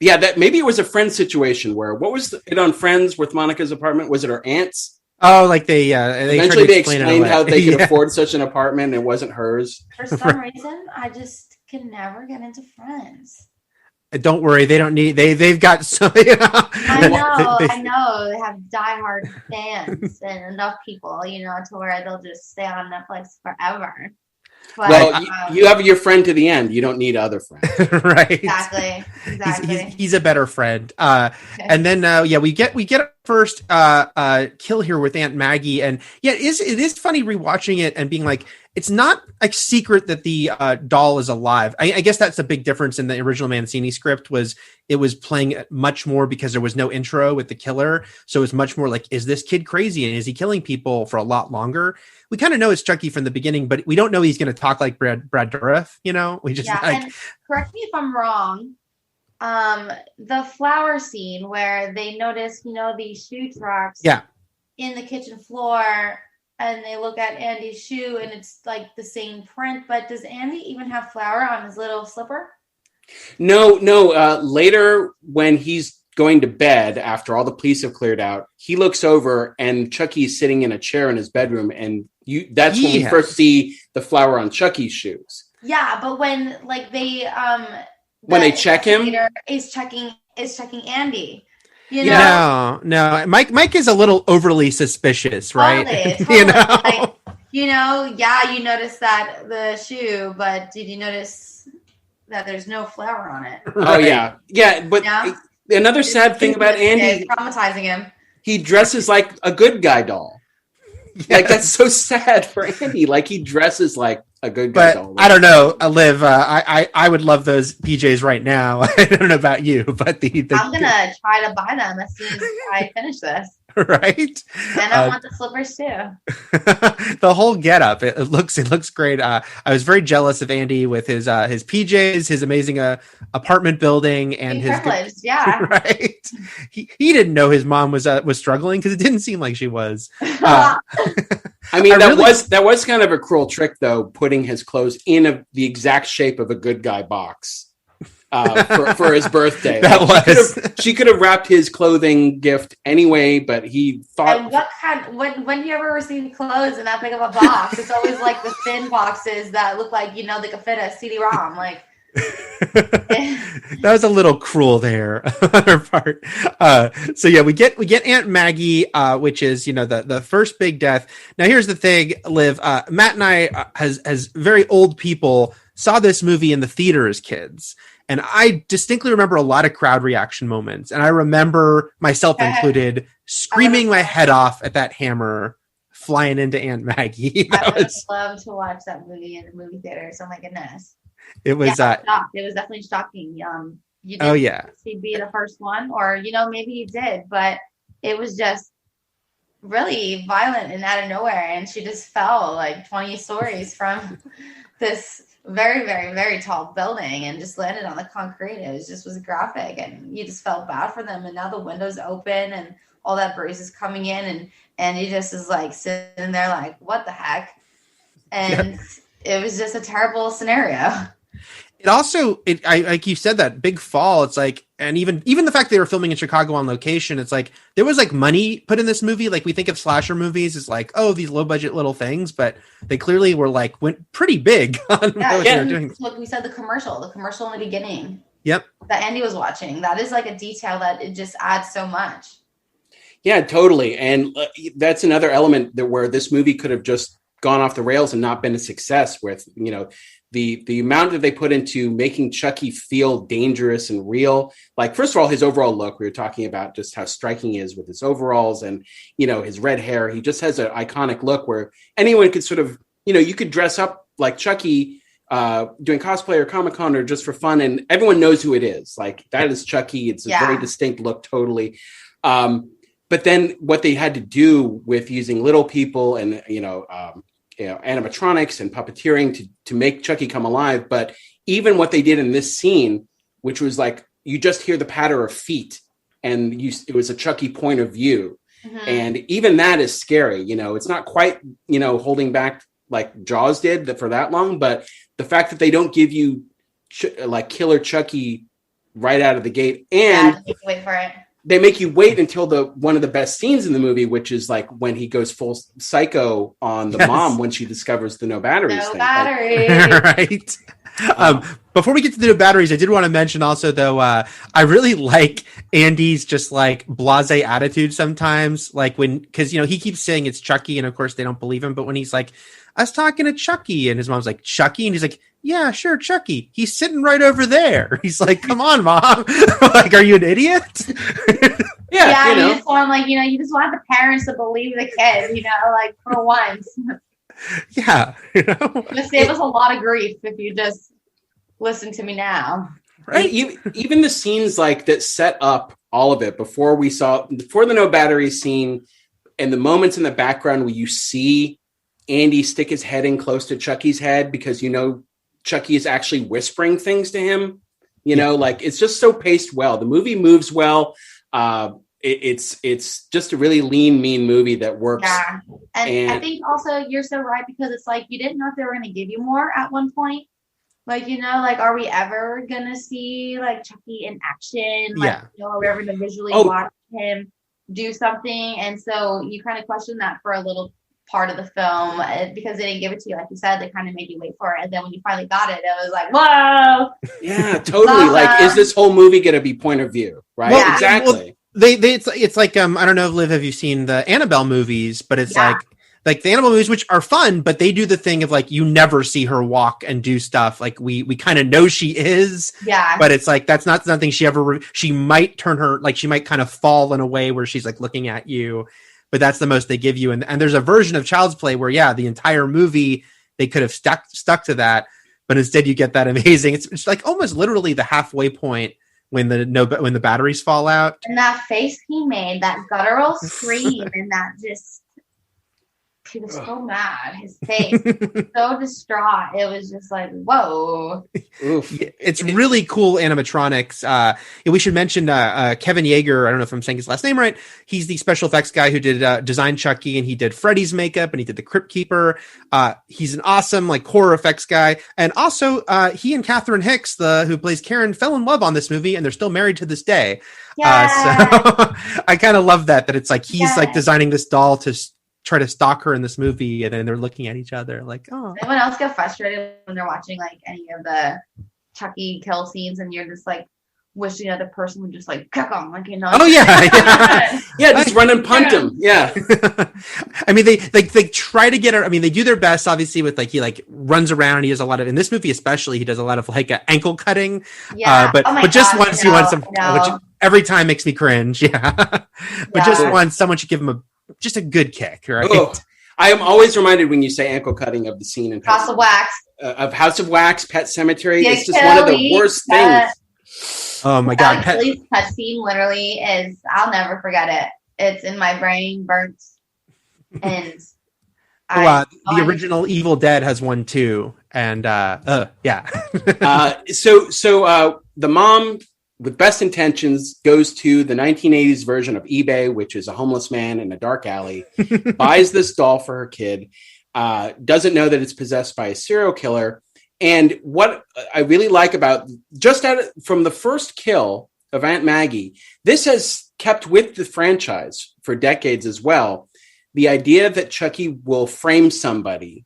That maybe it was a Friends situation where, what was it on Friends with Monica's apartment? Was it her aunt's? Oh, like they eventually they explained how they could afford such an apartment and it wasn't hers. For some reason, I just can never get into Friends. Don't worry, they don't need. They've got so. I know. They have diehard fans and enough people, to where they'll just stay on Netflix forever. But, well, you have your friend to the end. You don't need other friends, right? Exactly. He's a better friend. And then we get our first kill here with Aunt Maggie, and it is funny rewatching it and being like, it's not like secret that the doll is alive. I guess that's a big difference in the original Mancini script. It was playing much more because there was no intro with the killer, so it was much more like, is this kid crazy and is he killing people for a lot longer? We kind of know it's Chucky from the beginning, but we don't know he's going to talk like Brad Dourif. We just and correct me if I'm wrong. The flower scene where they notice, these shoe tracks in the kitchen floor, and they look at Andy's shoe and it's like the same print, but does Andy even have flour on his little slipper? No. Later when he's going to bed after all the police have cleared out, he looks over and Chucky's sitting in a chair in his bedroom, and that's when we first see the flour on Chucky's shoes. Yeah, but when like they when they check him, is checking Andy. No. Mike is a little overly suspicious, right? Totally. You noticed that the shoe, but did you notice that there's no flour on it? Oh yeah, but another sad thing about Andy, is traumatizing him. He dresses like a good guy doll. Yes. Like, that's so sad for Andy. Like, he dresses like a good guy doll. I don't know, Liv. I would love those PJs right now. I don't know about you, but I'm gonna try to buy them as soon as I finish this. Right, and I want the slippers too. The whole getup, it looks great. I was very jealous of Andy with his PJs, his amazing apartment building, and his privileged, right. He didn't know his mom was struggling because it didn't seem like she was. I mean, that was kind of a cruel trick, though, putting his clothes in the exact shape of a good guy box. For his birthday. She could have wrapped his clothing gift anyway, but he thought. And when do you ever receive clothes in that big of a box? It's always like the thin boxes that look like, they could fit a CD-ROM. Like, That was a little cruel there on her part. So yeah, we get Aunt Maggie, which is, you know, the first big death. Now here's the thing, Liv, Matt and I, as very old people, saw this movie in the theater as kids. And I distinctly remember a lot of crowd reaction moments. And I remember, myself included, screaming my head off at that hammer flying into Aunt Maggie. I would love to watch that movie in the movie theaters. Oh my goodness. It was shocked. It was definitely shocking. You didn't see be the first one, or, you know, maybe you did, but it was just really violent and out of nowhere. And she just fell like 20 stories from this very, very, very tall building and just landed on the concrete. It was graphic, and you just felt bad for them. And now the window's open and all that bruise is coming in, and he just is like sitting there like, what the heck? And it was just a terrible scenario. It also, like you said, that big fall, it's like, and even the fact they were filming in Chicago on location, it's like, there was like money put in this movie. Like we think of slasher movies as like, oh, these low budget little things, but they clearly were like, went pretty big on what they were doing. Look, we said the commercial in the beginning. Yep. That Andy was watching. That is like a detail that it just adds so much. Yeah, totally. And that's another element that where this movie could have just gone off the rails and not been a success with, you know, the amount that they put into making Chucky feel dangerous and real. Like, first of all, his overall look, we were talking about just how striking he is with his overalls and, you know, his red hair. He just has an iconic look where anyone could sort of, you know, you could dress up like Chucky doing cosplay or Comic-Con or just for fun, and everyone knows who it is. Like, that is Chucky. It's a very distinct look, totally. But then what they had to do with using little people and, you know, animatronics and puppeteering to make Chucky come alive. But even what they did in this scene, which was like, you just hear the patter of feet and it was a Chucky point of view. Mm-hmm. And even that is scary. You know, it's not quite, you know, holding back like Jaws did for that long, but the fact that they don't give you like killer Chucky right out of the gate, and wait for it. They make you wait until one of the best scenes in the movie, which is like when he goes full psycho on the mom when she discovers the no batteries thing. Battery. Right. Before we get to the no batteries, I did want to mention also, though, I really like Andy's just like blasé attitude sometimes, like because, you know, he keeps saying it's Chucky, and of course they don't believe him. But when he's like, I was talking to Chucky, and his mom's like, Chucky? And he's like, yeah, sure, Chucky. He's sitting right over there. He's like, come on, Mom. Like, are you an idiot? Yeah, you know? You just want, like, you know, you just want the parents to believe the kid, you know, like, for once. Yeah, you know, just save us a lot of grief if you just listen to me now. Right. Even the scenes like that set up all of it before the no battery scene, and the moments in the background where you see Andy stick his head in close to Chucky's head because, you know, Chucky is actually whispering things to him, you know, like it's just so paced well. The movie moves well. It's just a really lean, mean movie that works. Yeah. And I think also you're so right, because it's like, you didn't know if they were going to give you more at one point. Like, you know, like, are we ever going to see like Chucky in action? Like, you know, are we ever going to visually watch him do something? And so you kind of question that for a little part of the film, because they didn't give it to you, like you said. They kind of made you wait for it, and then when you finally got it, it was like, whoa. Yeah, totally. Like, is this whole movie going to be point of view? Right. Well, exactly. Well, it's like I don't know, Liv, have you seen the Annabelle movies? But it's like the Annabelle movies, which are fun, but they do the thing of like, you never see her walk and do stuff. Like we kind of know she is, but it's like, that's not something she might turn her, like she might kind of fall in a way where she's like looking at you, but that's the most they give you. And there's a version of Child's Play where, the entire movie, they could have stuck to that, but instead you get that amazing. It's like almost literally the halfway point when the batteries fall out. And that face he made, that guttural scream, and that just, he was so mad. His face, so distraught. It was just like, whoa. It's really cool animatronics. We should mention Kevin Yeager. I don't know if I'm saying his last name right. He's the special effects guy who did Design Chucky, and he did Freddy's makeup, and he did the Crypt Keeper. He's an awesome like horror effects guy. And also he and Catherine Hicks, who plays Karen, fell in love on this movie, and they're still married to this day. So I kind of love that it's like he's like designing this doll to try to stalk her in this movie, and then they're looking at each other like, oh. Anyone else get frustrated when they're watching like any of the Chucky kill scenes, and you're just like wishing that the person would just like kick him, like, you know. Oh yeah. Yeah, just run and punt him. Yeah. I mean, they try to get her. I mean, they do their best, obviously, with like he like runs around. And he does a lot of, in this movie especially, he does a lot of like ankle cutting. Yeah. But just once he wants some, no. which every time makes me cringe. Yeah. But just once someone should give him just a good kick, right? Oh, I am always reminded when you say ankle cutting of the scene in House of Wax. Of House of Wax, Pet Cemetery. Yeah, it's just one of the worst things. Oh my god! Police cut scene literally is. I'll never forget it. It's in my brain, burnt, and the original Evil Dead has one too, and yeah. So the mom, with best intentions, goes to the 1980s version of eBay, which is a homeless man in a dark alley, buys this doll for her kid, doesn't know that it's possessed by a serial killer. And what I really like about from the first kill of Aunt Maggie, this has kept with the franchise for decades as well. The idea that Chucky will frame somebody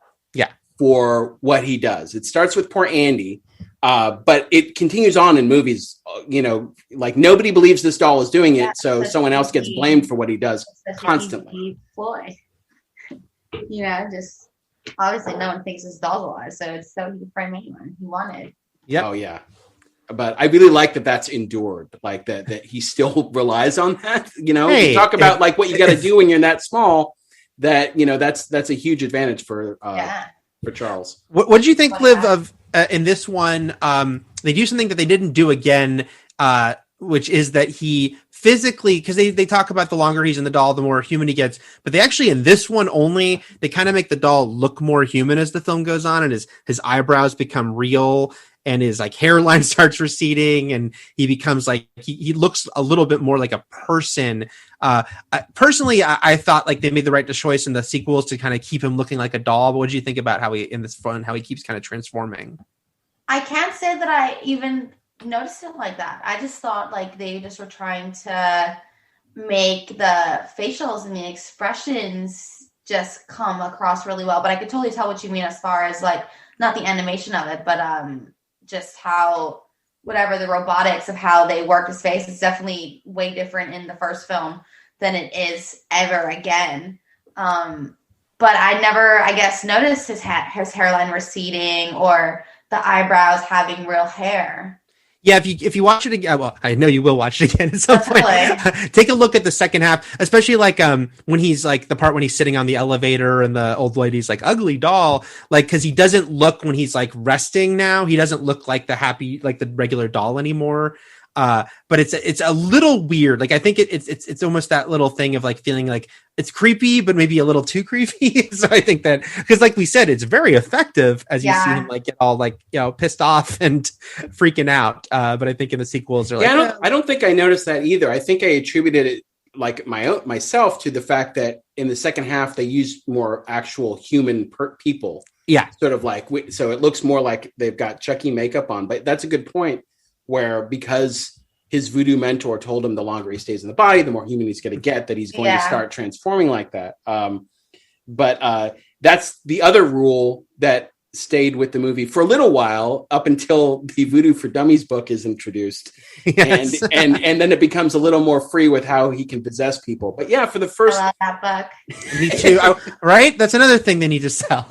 for what he does. It starts with poor Andy, but it continues on in movies, you know, like nobody believes this doll is doing it, so someone else gets blamed for what he does constantly. You know, just obviously no one thinks his doll's alive, so it's so he could frame anyone he wanted. Yeah. Oh yeah. But I really like that that's endured, like that he still relies on that. You know, you talk about like what you got to do when you're that small. That, you know, that's a huge advantage for Charles. What did you think, Liv, of in this one? They do something that they didn't do again, which is that he physically, because they talk about the longer he's in the doll, the more human he gets. But they actually, in this one only, they kind of make the doll look more human as the film goes on, and his eyebrows become real, and his like hairline starts receding, and he becomes like he looks a little bit more like a person. Personally, I thought like they made the right choice in the sequels to kind of keep him looking like a doll. But what did you think about how he keeps kind of transforming? I can't say that I even noticed it like that. I just thought like they just were trying to make the facials and the expressions just come across really well. But I could totally tell what you mean as far as like not the animation of it, but just how whatever the robotics of how they work his face is definitely way different in the first film than it is ever again. But I never, I guess, noticed his hairline receding or the eyebrows having real hair. Yeah, if you watch it again, well, I know you will watch it again at some point. Take a look at the second half, especially like when he's like the part when he's sitting on the elevator and the old lady's like ugly doll, like because he doesn't look when he's like resting now. He doesn't look like the regular doll anymore. But it's a little weird. Like I think it's almost that little thing of like feeling like it's creepy, but maybe a little too creepy. So I think that because like we said, it's very effective as you see him like get all like, you know, pissed off and freaking out. But I think in the sequels, they're like, I don't think I noticed that either. I think I attributed it like myself to the fact that in the second half they used more actual human people. Yeah, sort of like so it looks more like they've got Chucky makeup on. But that's a good point. Where because his voodoo mentor told him the longer he stays in the body, the more human he's going to get, that he's going to start transforming like that. But that's the other rule that stayed with the movie for a little while up until the Voodoo for Dummies book is introduced. Yes. And then it becomes a little more free with how he can possess people. But yeah, for the first... I love that book. Me too. Right? That's another thing they need to sell.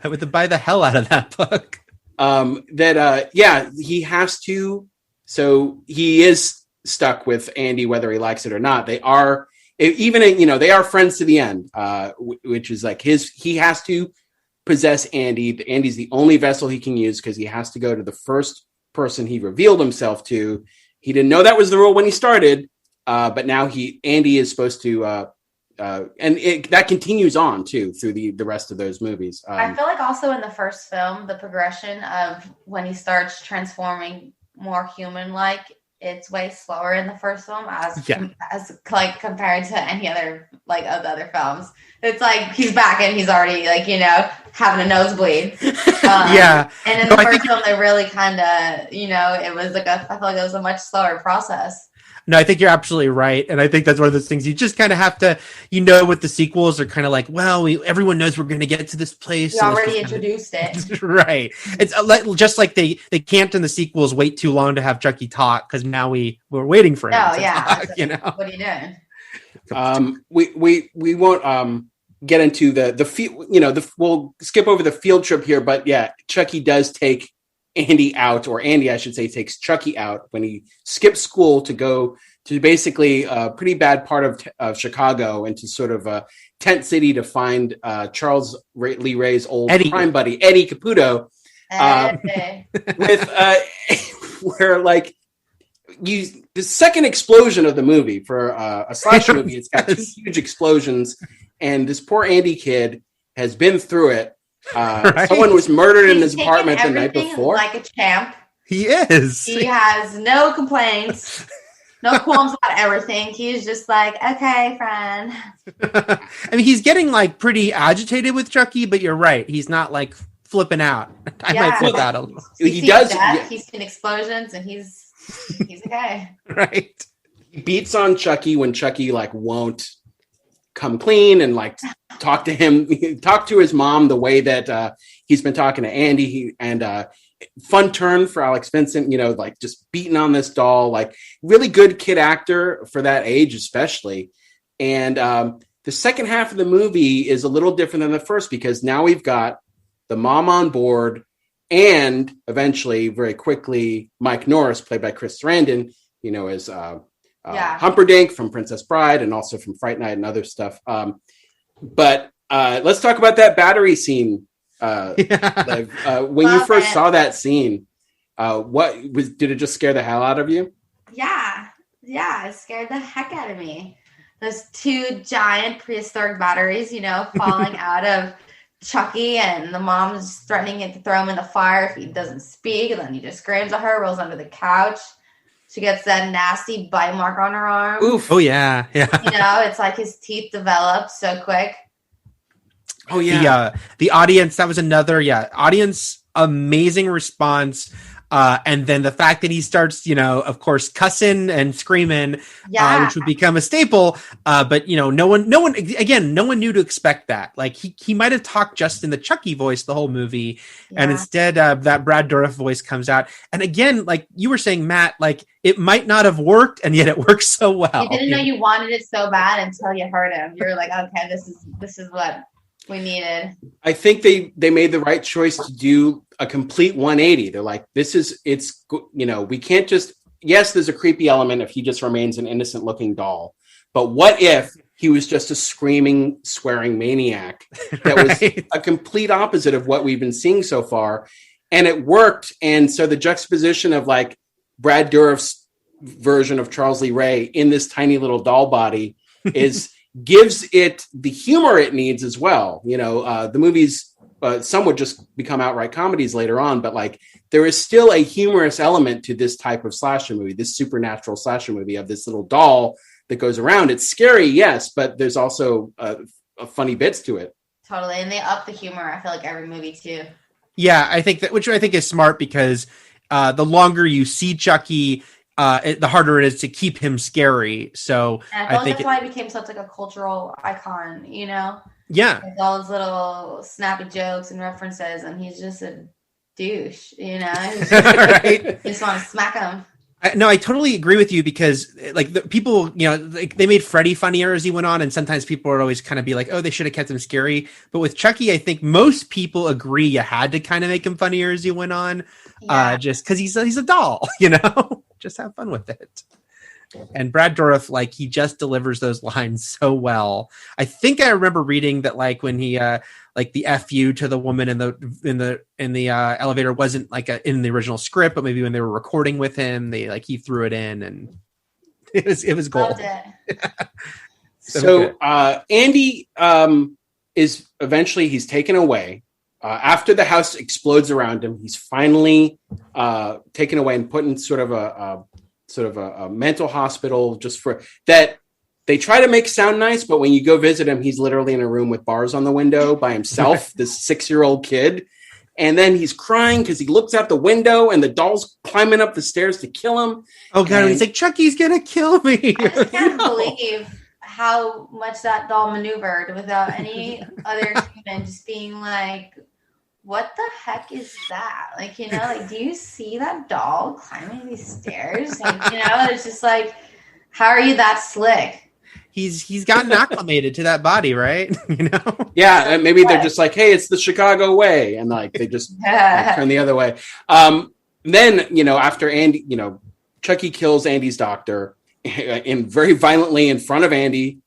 I would buy the hell out of that book. He has to, so he is stuck with Andy whether he likes it or not. They are they are friends to the end, which is like he has to possess Andy. Andy's the only vessel he can use because he has to go to the first person he revealed himself to. He didn't know that was the rule when he started, but now Andy is supposed to that continues on too through the rest of those movies. I feel like also in the first film, the progression of when he starts transforming more human-like, it's way slower in the first film as like compared to any other like of the other films. It's like he's back and he's already like, you know, having a nosebleed. And in the first film, they really kind of, you know, it was like I feel like it was a much slower process. No, I think you're absolutely right. And I think that's one of those things you just kind of have to, what the sequels are kind of like, well, everyone knows we're going to get to this place. We already introduced it. Right. It's just like they can't in the sequels wait too long to have Chucky talk because now we're waiting for him to talk, What are you doing? We won't get into we'll skip over the field trip here, but yeah, Chucky does take Andy out, or Andy, I should say, takes Chucky out when he skips school to go to basically a pretty bad part of Chicago, into sort of a tent city to find Charles Lee Ray's old crime buddy, Eddie Caputo, with where like the second explosion of the movie for a slasher movie. It's got two huge explosions, and this poor Andy kid has been through it. Right. Someone was murdered in his apartment the night before. Like a champ. He is. He has no complaints, no qualms about everything. He's just like, okay, friend. I mean, he's getting like pretty agitated with Chucky, but you're right. He's not like flipping out. I might flip out a little. He does. He's seen explosions, and he's okay. Right. He beats on Chucky when Chucky like won't come clean and like talk to his mom the way that he's been talking to Andy. Fun turn for Alex Vincent, like just beating on this doll, like really good kid actor for that age, especially. And the second half of the movie is a little different than the first, because now we've got the mom on board, and eventually, very quickly, Mike Norris, played by Chris Sarandon, as Humperdinck from Princess Bride and also from Fright Night and other stuff. But let's talk about that battery scene. When you first saw that scene, did it just scare the hell out of you? Yeah, it scared the heck out of me. Those two giant prehistoric batteries, falling out of Chucky, and the mom's threatening to throw him in the fire if he doesn't speak, and then he just screams at her, rolls under the couch. She gets that nasty bite mark on her arm. Oof. Oh, yeah. It's like his teeth develop so quick. Oh, yeah. The audience, that was another, audience, amazing response. And then the fact that he starts, of course, cussing and screaming, which would become a staple. But, no one knew to expect that. Like he might have talked just in the Chucky voice the whole movie. Yeah. And instead that Brad Dourif voice comes out. And again, like you were saying, Matt, like it might not have worked, and yet it works so well. You didn't know you wanted it so bad until you heard him. You're like, okay, this is what we needed. I think they made the right choice to do a complete 180. They're like, we can't just, yes, there's a creepy element if he just remains an innocent looking doll. But what if he was just a screaming, swearing maniac that was a complete opposite of what we've been seeing so far? And it worked. And so the juxtaposition of like Brad Dourif's version of Charles Lee Ray in this tiny little doll body gives it the humor it needs as well. The movies, some would just become outright comedies later on, but like there is still a humorous element to this type of slasher movie, this supernatural slasher movie of this little doll that goes around. It's scary, yes, but there's also funny bits to it. Totally, and they up the humor, I feel like, every movie too. Yeah, I think which I think is smart, because the longer you see Chucky, the harder it is to keep him scary. So and I think that's why he became such like a cultural icon, Yeah. With all his little snappy jokes and references, and he's just a douche, Right? You just want to smack him. No, I totally agree with you, because like the people, like they made Freddy funnier as he went on, and sometimes people would always kind of be like, oh, they should have kept him scary. But with Chucky, I think most people agree you had to kind of make him funnier as he went on, just because he's a doll, just have fun with it. And Brad Dourif, like, he just delivers those lines so well. I think I remember reading that, like, when he, like, the "F you" to the woman in the elevator wasn't like in the original script, but maybe when they were recording with him, he threw it in, and it was gold. So Andy is eventually he's taken away. After the house explodes around him, he's finally taken away and put in sort of a mental hospital, just for that. They try to make sound nice, but when you go visit him, he's literally in a room with bars on the window by himself, this 6-year-old kid. And then he's crying because he looks out the window and the doll's climbing up the stairs to kill him. Oh God, and he's like, Chucky's gonna kill me. I just can't believe how much that doll maneuvered without any other human just being like, what the heck is that? Like, you know, like, do you see that doll climbing these stairs? Like, you know, it's just like, how are you that slick? He's gotten acclimated to that body, right? You know? Yeah, and maybe they're just like, hey, it's the Chicago way. And like they just turn the other way. Then, you know, after Andy, you know, Chucky kills Andy's doctor and very violently in front of Andy.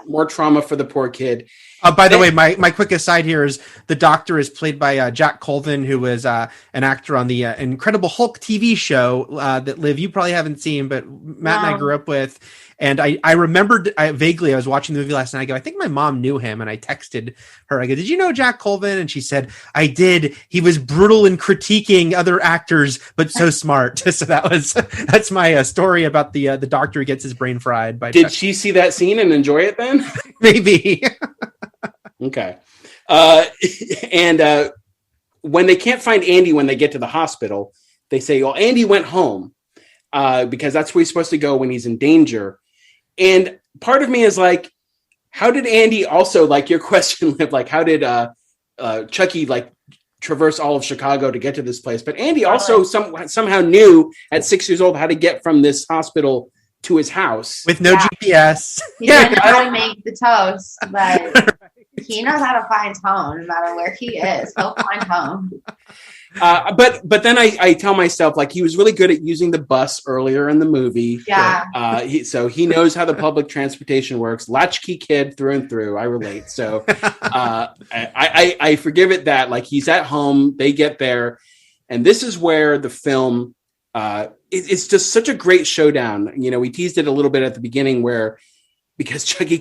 More trauma for the poor kid. By the way, my quick aside here is the doctor is played by Jack Colvin, who was an actor on the Incredible Hulk TV show that Liv, you probably haven't seen, but Matt and I grew up with. And I remembered vaguely, I was watching the movie last night. I go, I think my mom knew him. And I texted her. I go, did you know Jack Colvin? And she said, I did. He was brutal in critiquing other actors, but so smart. So that's my story about the doctor who gets his brain fried. Did she see that scene and enjoy it then? Maybe. Okay. And when they can't find Andy when they get to the hospital, they say, well, Andy went home because that's where he's supposed to go when he's in danger. And part of me is like, how did Andy also, like your question, like, how did Chucky like traverse all of Chicago to get to this place? But Andy also somehow knew at 6 years old how to get from this hospital to his house. With no GPS. He didn't know how to make the toast, but he knows how to find home no matter where he is. He'll find home. But then I tell myself, like, he was really good at using the bus earlier in the movie. Yeah. So he knows how the public transportation works. Latchkey kid through and through. I relate. So I forgive it that, like, he's at home. They get there. And this is where the film, it's just such a great showdown. You know, we teased it a little bit at the beginning because Chucky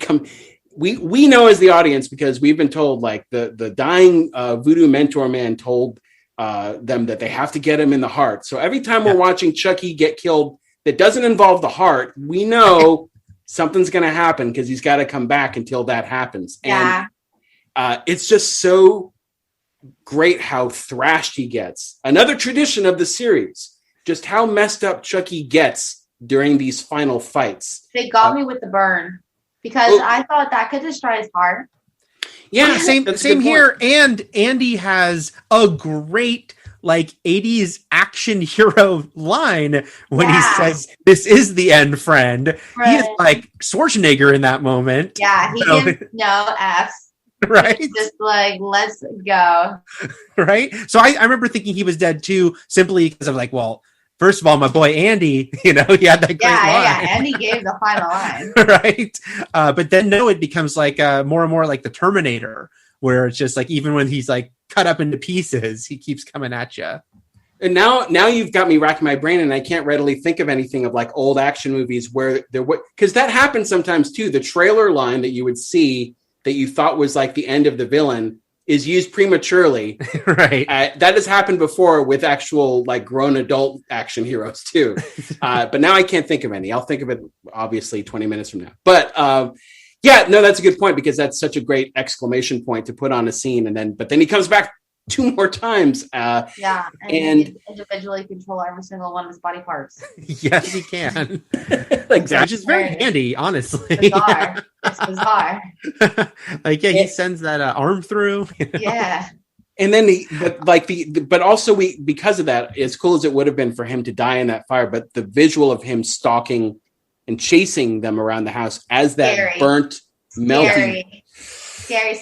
we know as the audience, because we've been told, like, the dying voodoo mentor man told them that they have to get him in the heart. So every time we're watching Chucky get killed that doesn't involve the heart, we know something's going to happen because he's got to come back until that happens. Yeah. And it's just so great how thrashed he gets. Another tradition of the series, just how messed up Chucky gets during these final fights. They got me with the burn because I thought that could destroy his heart. Yeah, same here. And Andy has a great, like, 80s action hero line when he says, "This is the end, friend." He is like Schwarzenegger in that moment. Yeah, he gives no F's. Right? He's just like, let's go. Right? So I remember thinking he was dead too, simply because I'm like, well, first of all, my boy Andy, you know, he had that great line. Yeah, Andy gave the final line. Right? But then, no, it becomes like more and more like the Terminator, where it's just like, even when he's like cut up into pieces, he keeps coming at you. And now you've got me racking my brain, and I can't readily think of anything of like old action movies where there would, because that happens sometimes too. The trailer line that you would see that you thought was like the end of the villain is used prematurely. Right. That has happened before with actual like grown adult action heroes too. But now I can't think of any. I'll think of it obviously 20 minutes from now. But yeah, no, that's a good point, because that's such a great exclamation point to put on a scene. But then he comes back 2 more times. And he can individually control every single one of his body parts. Yes, he can. Exactly. Which is very handy, honestly. Bizarre. It's bizarre. Like, he sends that arm through. You know? Yeah. And then but also because of that, as cool as it would have been for him to die in that fire, but the visual of him stalking and chasing them around the house as that burnt, melting. Scary.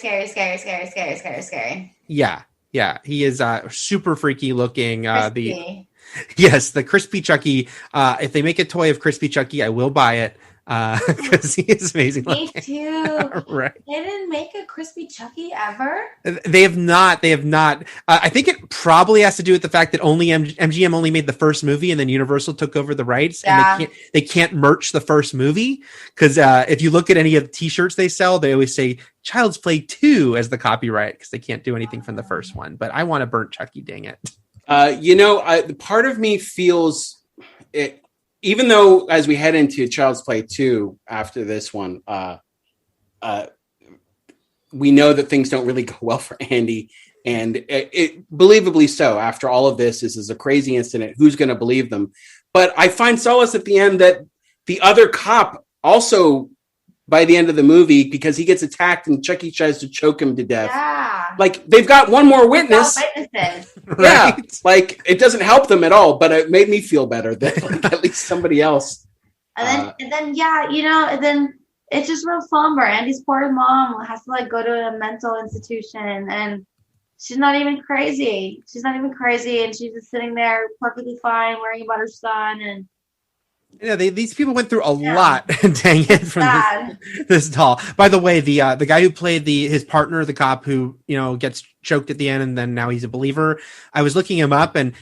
Yeah. He is super freaky looking. Crispy. The crispy Chucky. If they make a toy of crispy Chucky, I will buy it. Because he is amazing. Me too. Right. They didn't make a crispy Chucky ever. They have not. I think it probably has to do with the fact that only MGM only made the first movie, and then Universal took over the rights, and they can't merch the first movie, because if you look at any of the T-shirts they sell, they always say Child's Play 2 as the copyright, because they can't do anything from the first one. But I want a burnt Chucky, dang it. Part of me feels it. Even though, as we head into Child's Play 2 after this one, we know that things don't really go well for Andy. And it believably so. After all of this is a crazy incident. Who's going to believe them? But I find solace at the end that the other cop also, by the end of the movie, because he gets attacked and Chucky tries to choke him to death. Yeah. Like, they've got one more witness. Witnesses. Yeah. Right? Like, it doesn't help them at all, but it made me feel better that like, at least somebody else. And then, and then it's just real somber. Andy's poor mom has to like go to a mental institution, and she's not even crazy. And she's just sitting there perfectly fine, worrying about her son. And Yeah, these people went through a lot. Dang it, from this doll. By the way, the guy who played his partner, the cop who gets choked at the end, and then now he's a believer. I was looking him up, and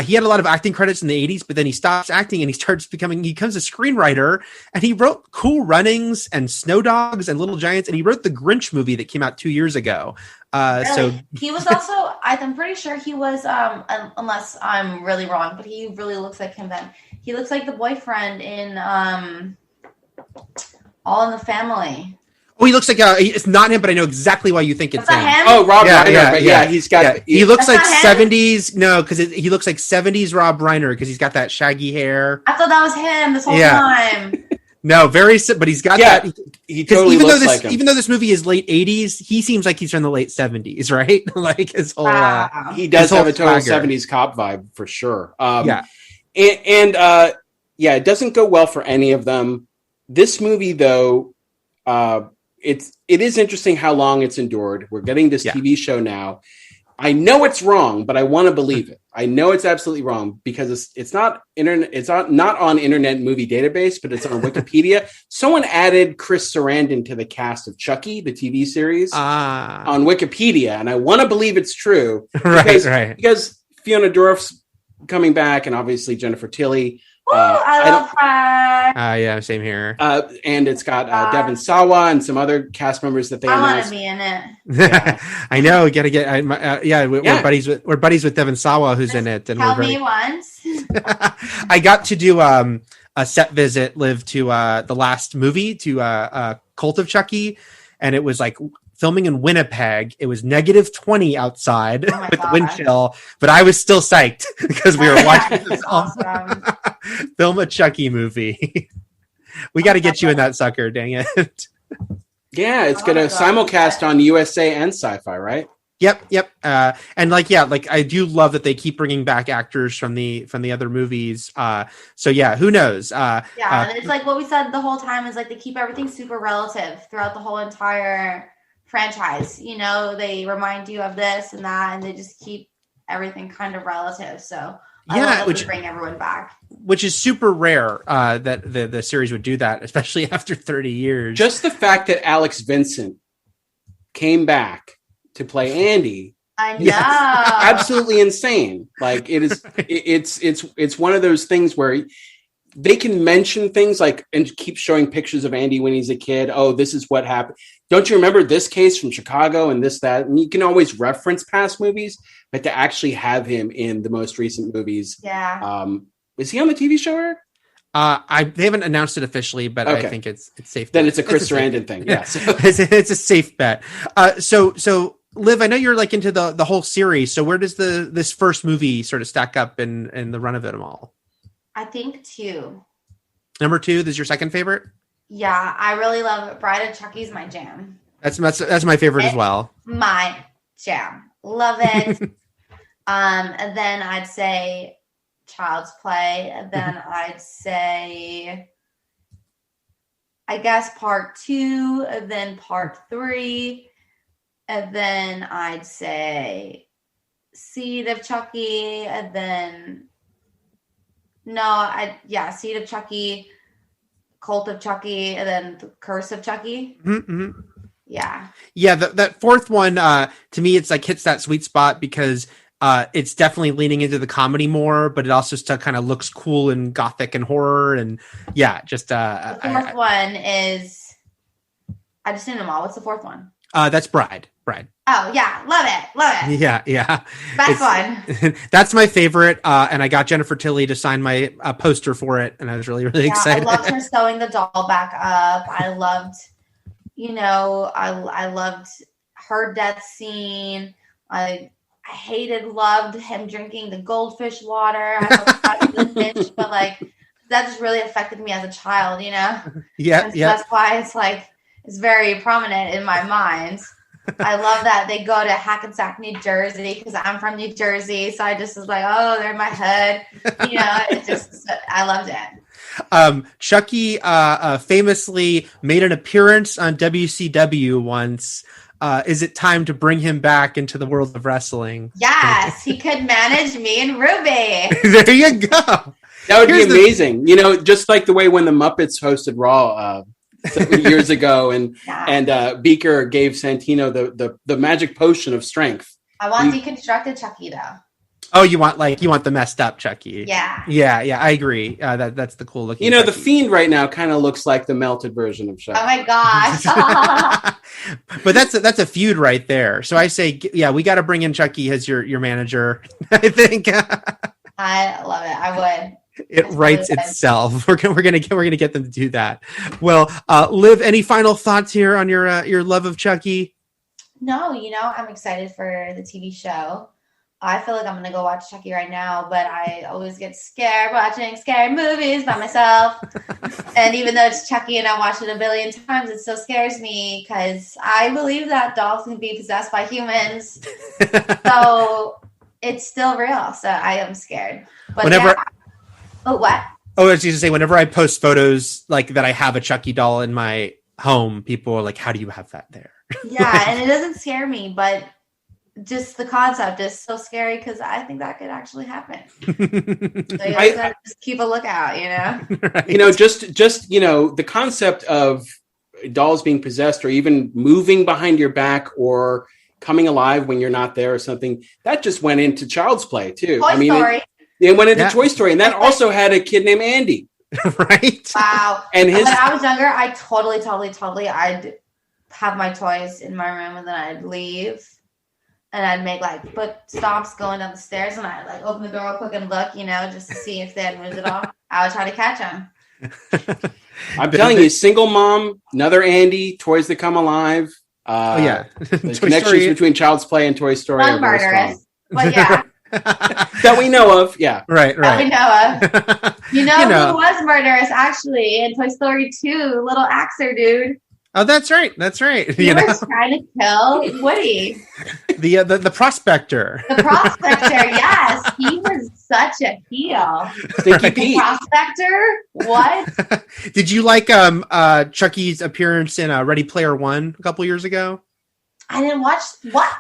he had a lot of acting credits in the 80s, but then he stops acting and he becomes a screenwriter, and he wrote Cool Runnings and Snow Dogs and Little Giants, and he wrote the Grinch movie that came out 2 years ago. Really? So he was also, I'm pretty sure he was, unless I'm really wrong, but he really looks like him then. He looks like the boyfriend in All in the Family. Oh, he looks like it's not him, but I know exactly why you think it's him. Oh, Rob Reiner. But yeah, he's got. Yeah. He looks like 70s. No, because he looks like 70s Rob Reiner because he's got that shaggy hair. I thought that was him this whole time. No, but he's got that. He totally looks like him. Even though this movie is late 80s, he seems like he's from the late 70s, right? Like his whole. He does have a total swagger. 70s cop vibe for sure. Yeah. It doesn't go well for any of them. This movie, though, it is interesting how long it's endured. We're getting this TV show now. I know it's wrong, but I want to believe it. I know it's absolutely wrong because it's not internet. It's not on Internet Movie Database, but it's on Wikipedia. Someone added Chris Sarandon to the cast of Chucky, the TV series, on Wikipedia, and I want to believe it's true. Because Fiona Dourif's coming back, and obviously Jennifer Tilly. I love her. Yeah, same here. And it's got Devon Sawa and some other cast members that they announced. I want to be in it. Yeah. I know. We got to get. We're buddies with Devon Sawa, who's in it. And tell me once. I got to do a set visit, Liv, to the last movie, to Cult of Chucky, and it was like filming in Winnipeg. It was -20 outside with the wind chill, but I was still psyched because we were watching this awesome. Film a Chucky movie. We got to get you in that sucker, dang it. Yeah, it's going to simulcast on USA and Sci-Fi, right? Yep. And I do love that they keep bringing back actors from the other movies. So yeah, who knows? And it's like what we said the whole time is like they keep everything super relative throughout the whole entire franchise. They remind you of this and that, and they just keep everything kind of relative. So I love that they bring everyone back, which is super rare that the series would do that, especially after 30 years. Just the fact that Alex Vincent came back to play Andy, I know, absolutely insane. Like it is, it's one of those things where they can mention things like and keep showing pictures of Andy when he's a kid. Oh, this is what happened. Don't you remember this case from Chicago and this, that? And you can always reference past movies, but to actually have him in the most recent movies. Yeah. Is he on the TV show, Eric? They haven't announced it officially, but I think it's safe. Then it's a Chris Sarandon thing. Yeah. So. it's a safe bet. So Liv, I know you're like into the whole series. So where does this first movie sort of stack up in the run of it all? I think 2. Number 2 is your second favorite? Yeah, I really love it. Bride of Chucky's my jam. That's my favorite as well. My jam. Love it. And then I'd say Child's Play. And then I'd say, I guess, part 2. And then part 3. And then I'd say Seed of Chucky. And then Seed of Chucky, Cult of Chucky, and then the Curse of Chucky. Mm-hmm. Yeah. That fourth one, to me, it's like hits that sweet spot because it's definitely leaning into the comedy more, but it also still kind of looks cool and gothic and horror, and just the fourth one is. I just named them all. What's the fourth one? That's Bride. Oh yeah, love it. Yeah. Best one. That's my favorite, and I got Jennifer Tilly to sign my poster for it, and I was really, really excited. I loved her sewing the doll back up. I loved, I loved her death scene. I loved him drinking the goldfish water. I felt bad for the fish, but like that just really affected me as a child, you know? Yeah. So that's why it's very prominent in my mind. I love that they go to Hackensack, New Jersey, because I'm from New Jersey. So I just was like, oh, they're in my hood. You know, I loved it. Chucky famously made an appearance on WCW once. Is it time to bring him back into the world of wrestling? Yes, he could manage me and Ruby. There you go. That would be amazing. You know, just like the way when the Muppets hosted Raw years ago, and Beaker gave Santino the magic potion of strength. I want deconstructed Chucky though. Oh, you want the messed up Chucky? Yeah. I agree. That's the cool looking. You know, Chucky. the Fiend right now kind of looks like the melted version of Chucky. Oh my gosh. But that's a feud right there. So I say, yeah, we got to bring in Chucky as your manager. I think. I love it. I would. It writes itself. We're gonna get them to do that. Well, Liv, any final thoughts here on your love of Chucky? No, you know, I'm excited for the TV show. I feel like I'm gonna go watch Chucky right now, but I always get scared watching scary movies by myself. And even though it's Chucky and I watched it a billion times, it still scares me because I believe that dolls can be possessed by humans. So it's still real. So I am scared. But whenever, what? Oh, I was going to say, whenever I post photos like that, I have a Chucky doll in my home. People are like, "How do you have that there?" Yeah, and it doesn't scare me, but just the concept is so scary because I think that could actually happen. So you gotta just keep a lookout, you know. Right. You know, just you know, the concept of dolls being possessed or even moving behind your back or coming alive when you're not there or something, that just went into Child's Play too. Toy Story. It went into Toy Story, and that also had a kid named Andy. Right. Wow. And when I was younger, I totally, I'd have my toys in my room and then I'd leave. And I'd make like foot stomps going down the stairs, and I'd like open the door real quick and look, you know, just to see if they had moved at all. I would try to catch them. I'm telling you, single mom, another Andy, toys that come alive. The connections between Child's Play and Toy Story are very strong. But yeah. That we know of, yeah. Right. That we know of. You know who was murderous, actually, in Toy Story 2? Little Axer dude. Oh, that's right. He was trying to kill Woody. The prospector. The prospector, yes. He was such a heel. Stinky Pete. Prospector? What? Did you like Chucky's appearance in Ready Player One a couple years ago? I didn't watch. What?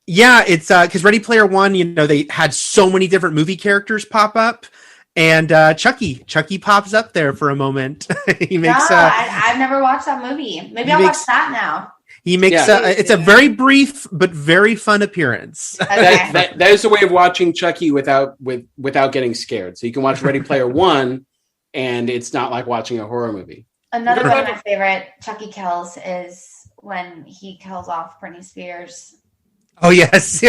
Yeah, it's because Ready Player One, you know, they had so many different movie characters pop up. And Chucky pops up there for a moment. He makes. I've never watched that movie. Maybe I'll watch that now. He makes. It's a very brief but very fun appearance. Okay. That is a way of watching Chucky without getting scared. So you can watch Ready Player One, and it's not like watching a horror movie. Another one of my favorite Chucky kills is when he kills off Britney Spears. Oh yes.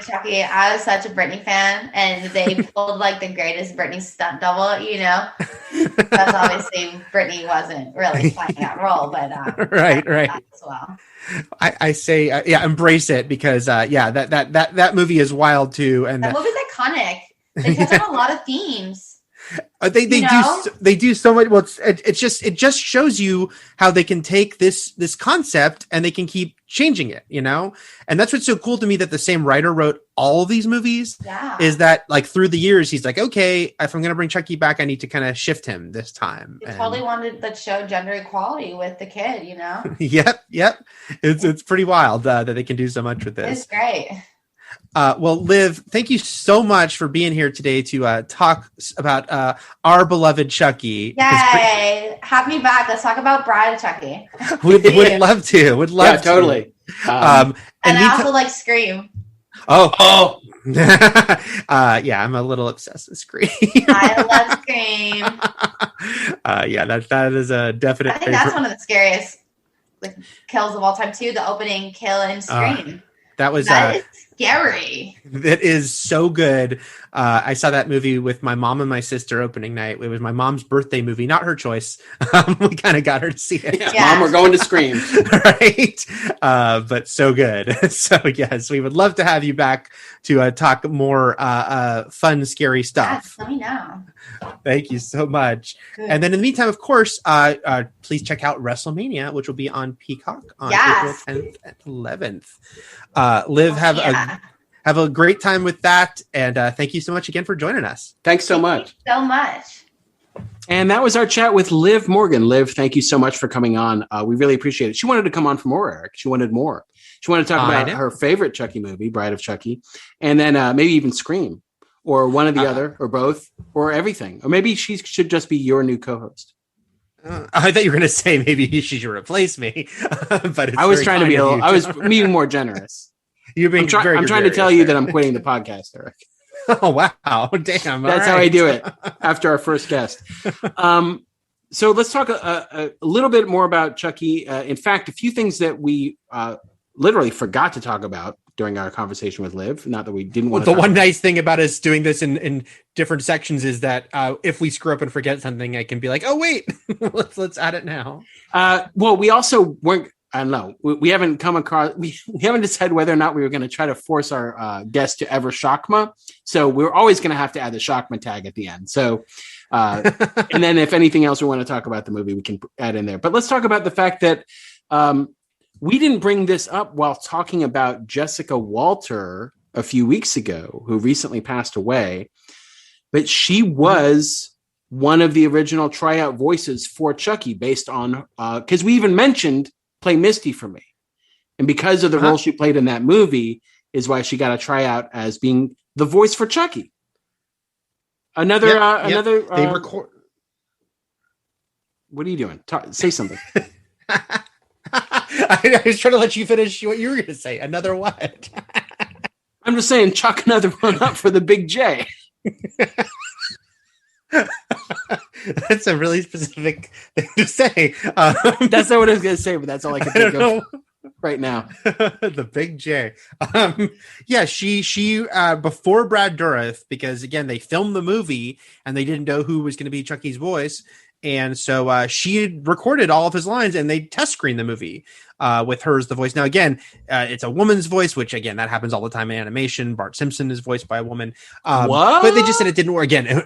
Chucky, I was such a Britney fan, and they pulled like the greatest Britney stunt double, you know. That's obviously Britney wasn't really playing that role, but right as well. I say embrace it because that movie is wild too, and that movie's iconic. They touch on a lot of themes. They do so much. Well, it just shows you how they can take this concept and they can keep changing it, you know. And that's what's so cool to me, that the same writer wrote all of these movies. Yeah. Is that like through the years he's like, okay, if I'm gonna bring Chucky back, I need to kind of shift him this time. He totally wanted to show gender equality with the kid, you know. Yep. It's pretty wild that they can do so much with this. It's great. Well, Liv, thank you so much for being here today to talk about our beloved Chucky. Yay! Have me back. Let's talk about Bride of Chucky. Would love to. Would love to. Totally. And I also like Scream. Oh. Yeah, I'm a little obsessed with Scream. I love Scream. That is a definite. I think that's one of the scariest kills of all time too. The opening kill in Scream. That was scary. That is so good. I saw that movie with my mom and my sister opening night. It was my mom's birthday movie, not her choice. We kind of got her to see it. Yeah. Mom, we're going to Scream. Right? But so good. So yes, we would love to have you back to talk more fun, scary stuff. Yes, let me know. Thank you so much. Good. And then in the meantime, of course, please check out WrestleMania, which will be on Peacock on April 10th and 11th. Liv, have a great time with that. And thank you so much again for joining us. Thanks so much. Thank you so much. And that was our chat with Liv Morgan. Liv, thank you so much for coming on. We really appreciate it. She wanted to come on for more, Eric. She wanted more. She wanted to talk about her favorite Chucky movie, Bride of Chucky, and then maybe even Scream, or one or the other, or both, or everything. Or maybe she should just be your new co-host. I thought you were going to say maybe she should replace me. But I was trying to be I was being more generous. You're being I'm trying to tell you that I'm quitting the podcast, Eric. Oh, wow. Damn. That's how I do it after our first guest. So let's talk a little bit more about Chucky. In fact, a few things that we literally forgot to talk about during our conversation with Liv. Not that we didn't want to. The one nice thing about us doing this in different sections is that if we screw up and forget something, I can be like, oh, wait, let's add it now. Well, we also weren't. I don't know. We haven't come across. We haven't decided whether or not we were going to try to force our guest to ever Shockma. So we're always going to have to add the Shockma tag at the end. So, and then if anything else we want to talk about the movie, we can add in there. But let's talk about the fact that we didn't bring this up while talking about Jessica Walter a few weeks ago, who recently passed away. But she was one of the original tryout voices for Chucky, based on because we even mentioned Play Misty for Me, and because of the role she played in that movie is why she got a tryout as being the voice for Chucky. Another they record. What are you doing? Say something. I was trying to let you finish what you were going to say. Another what? I'm just saying, chuck another one up for the Big J. That's a really specific thing to say. That's not what I was going to say, but that's all I can think of right now. The Big J. She before Brad Dourif, because again, they filmed the movie and they didn't know who was going to be Chucky's voice. And so she had recorded all of his lines and they test screened the movie with her as the voice. Now, again, it's a woman's voice, which, again, that happens all the time in animation. Bart Simpson is voiced by a woman. What? But they just said it didn't work. Again,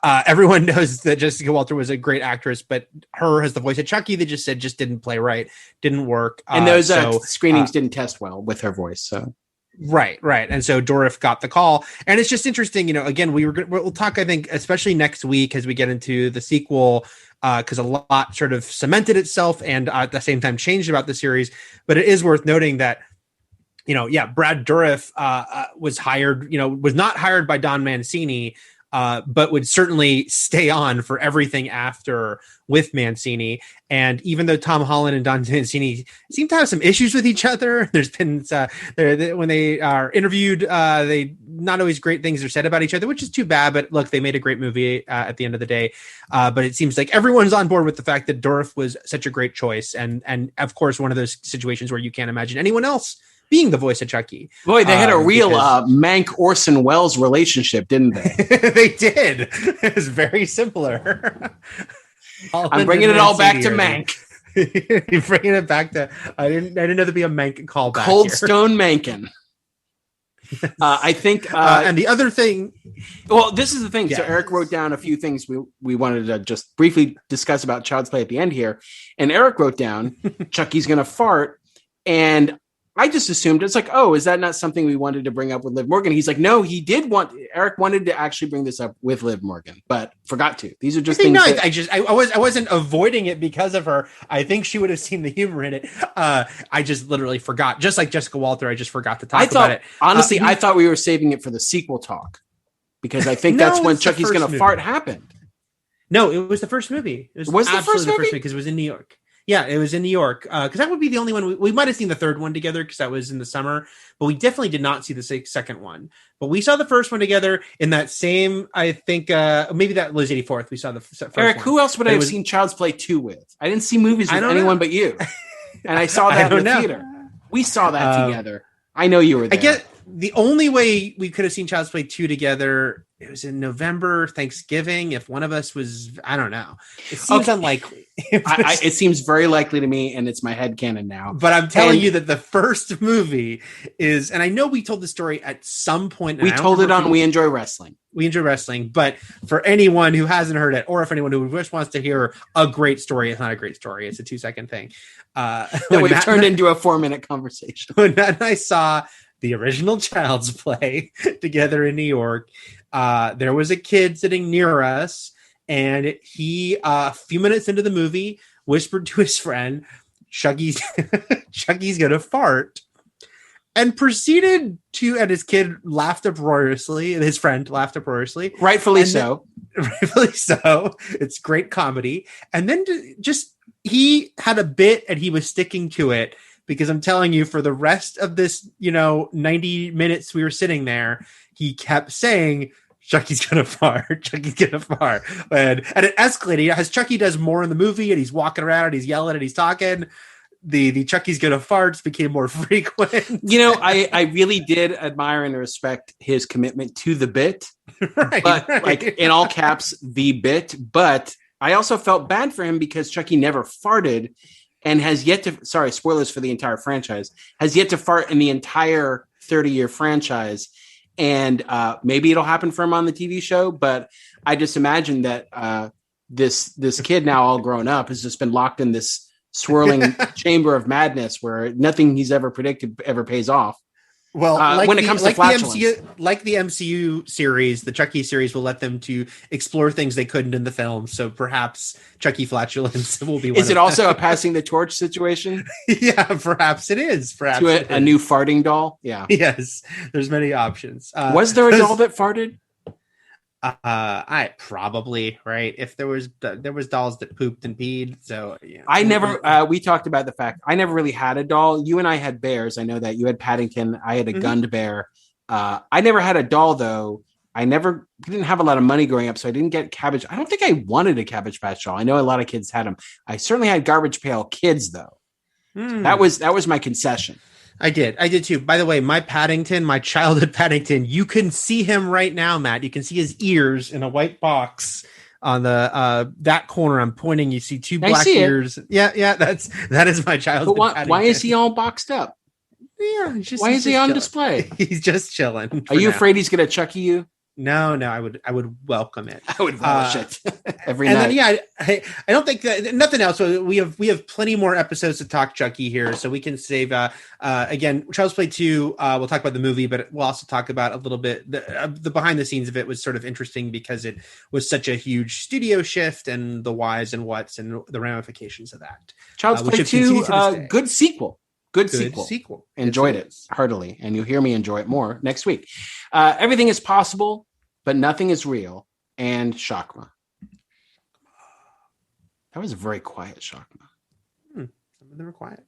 everyone knows that Jessica Walter was a great actress, but her as the voice of Chucky, they just said just didn't play right, didn't work. And those screenings didn't test well with her voice, so... Right. And so Dourif got the call, and it's just interesting, again, we'll talk, I think, especially next week as we get into the sequel, because a lot sort of cemented itself and at the same time changed about the series. But it is worth noting that, Brad Dourif was hired, was not hired by Don Mancini, but would certainly stay on for everything after with Mancini. And even though Tom Holland and Don Mancini seem to have some issues with each other, there's been when they are interviewed, they not always great things are said about each other, which is too bad. But look, they made a great movie at the end of the day. But it seems like everyone's on board with the fact that Dourif was such a great choice, and of course, one of those situations where you can't imagine anyone else being the voice of Chucky. Boy, they had a real Mank Orson Welles relationship, didn't they? They did. It was very similar. I'm bringing it all back to Mank. You're bringing it back to. I didn't know there'd be a Mank callback. Cold Stone Mankin. I think, and the other thing. Well, this is the thing. Yeah. So Eric wrote down a few things we wanted to just briefly discuss about Child's Play at the end here, and Eric wrote down Chucky's gonna fart, and I just assumed it's like, oh, is that not something we wanted to bring up with Liv Morgan? He's like, no, Eric wanted to actually bring this up with Liv Morgan, but forgot to. These are just things. No, I wasn't avoiding it because of her. I think she would have seen the humor in it. I just literally forgot. Just like Jessica Walter, I just forgot to talk about it. Honestly, I thought we were saving it for the sequel talk because I think that's when Chucky's going to fart happened. No, it was the first movie. It was the first movie because it was in New York. Yeah, it was in New York because that would be the only one. We might have seen the third one together because that was in the summer, but we definitely did not see the second one. But we saw the first one together in that same, I think, maybe that was 84th. We saw the first Eric, one. who else would I have seen Child's Play 2 with? I didn't see movies with anyone but you. And I saw that in the theater. We saw that together. I know you were there. the only way we could have seen Child's Play 2 together, it was in November, Thanksgiving. If one of us was, I don't know. It seems unlikely. It seems very likely to me, and it's my headcanon now. But I'm telling you that the first movie is, and I know we told the story at some point. We told it on We Enjoy Wrestling. We Enjoy Wrestling. But for anyone who hasn't heard it, or if anyone who just wants to hear a great story, it's not a great story. It's a 2-second thing. That we've turned into a 4-minute conversation. When Matt and I saw the original Child's Play together in New York, there was a kid sitting near us, and he, a few minutes into the movie, whispered to his friend, Chucky's gonna fart, and proceeded to, and his kid laughed uproariously, and his friend laughed uproariously. Rightfully so. It's great comedy. And then he had a bit, and he was sticking to it, because I'm telling you, for the rest of this, 90 minutes we were sitting there, he kept saying, Chucky's gonna fart, Chucky's gonna fart. And it escalated as Chucky does more in the movie, and he's walking around and he's yelling and he's talking. The Chucky's gonna farts became more frequent. I really did admire and respect his commitment to the bit. Right. Like in all caps, the bit. But I also felt bad for him because Chucky never farted and has yet to, sorry, spoilers for the entire franchise, has yet to fart in the entire 30-year franchise. And maybe it'll happen for him on the TV show, but I just imagine that this kid, now all grown up, has just been locked in this swirling chamber of madness where nothing he's ever predicted ever pays off. Well, when it comes to flatulence. The MCU series, the Chucky series will let them to explore things they couldn't in the film. So perhaps Chucky flatulence will be one. Is it also a passing the torch situation? Yeah, perhaps it is. Perhaps to a new farting doll. Yeah. Yes, there's many options. Was there a doll that farted? I probably, right. If there was dolls that pooped and peed. So yeah. I never, we talked about the fact I never really had a doll. You and I had bears. I know that you had Paddington. I had a gunned bear. I never had a doll though. I didn't have a lot of money growing up, so I didn't get Cabbage. I don't think I wanted a Cabbage Patch doll. I know a lot of kids had them. I certainly had Garbage Pail Kids though. So that was my concession. I did too. By the way, my childhood Paddington, you can see him right now, Matt. You can see his ears in a white box on the that corner I'm pointing. You see two black ears. Yeah, that is my childhood. But why is he all boxed up? Yeah, why is he on display? He's just chilling. Are you afraid he's gonna Chucky you? No, I would welcome it. I would relish it every and night. Then, yeah, I don't think that, nothing else. So we have plenty more episodes to talk Chucky here, so we can save. Again, Child's Play 2. We'll talk about the movie, but we'll also talk about a little bit the behind the scenes of it. Was sort of interesting because it was such a huge studio shift and the whys and whats and the ramifications of that. Child's Play 2, good sequel. Good sequel. Enjoyed it heartily, and you'll hear me enjoy it more next week. Everything is possible, but nothing is real. And Shakma. That was a very quiet Shakma. Some of them were quiet.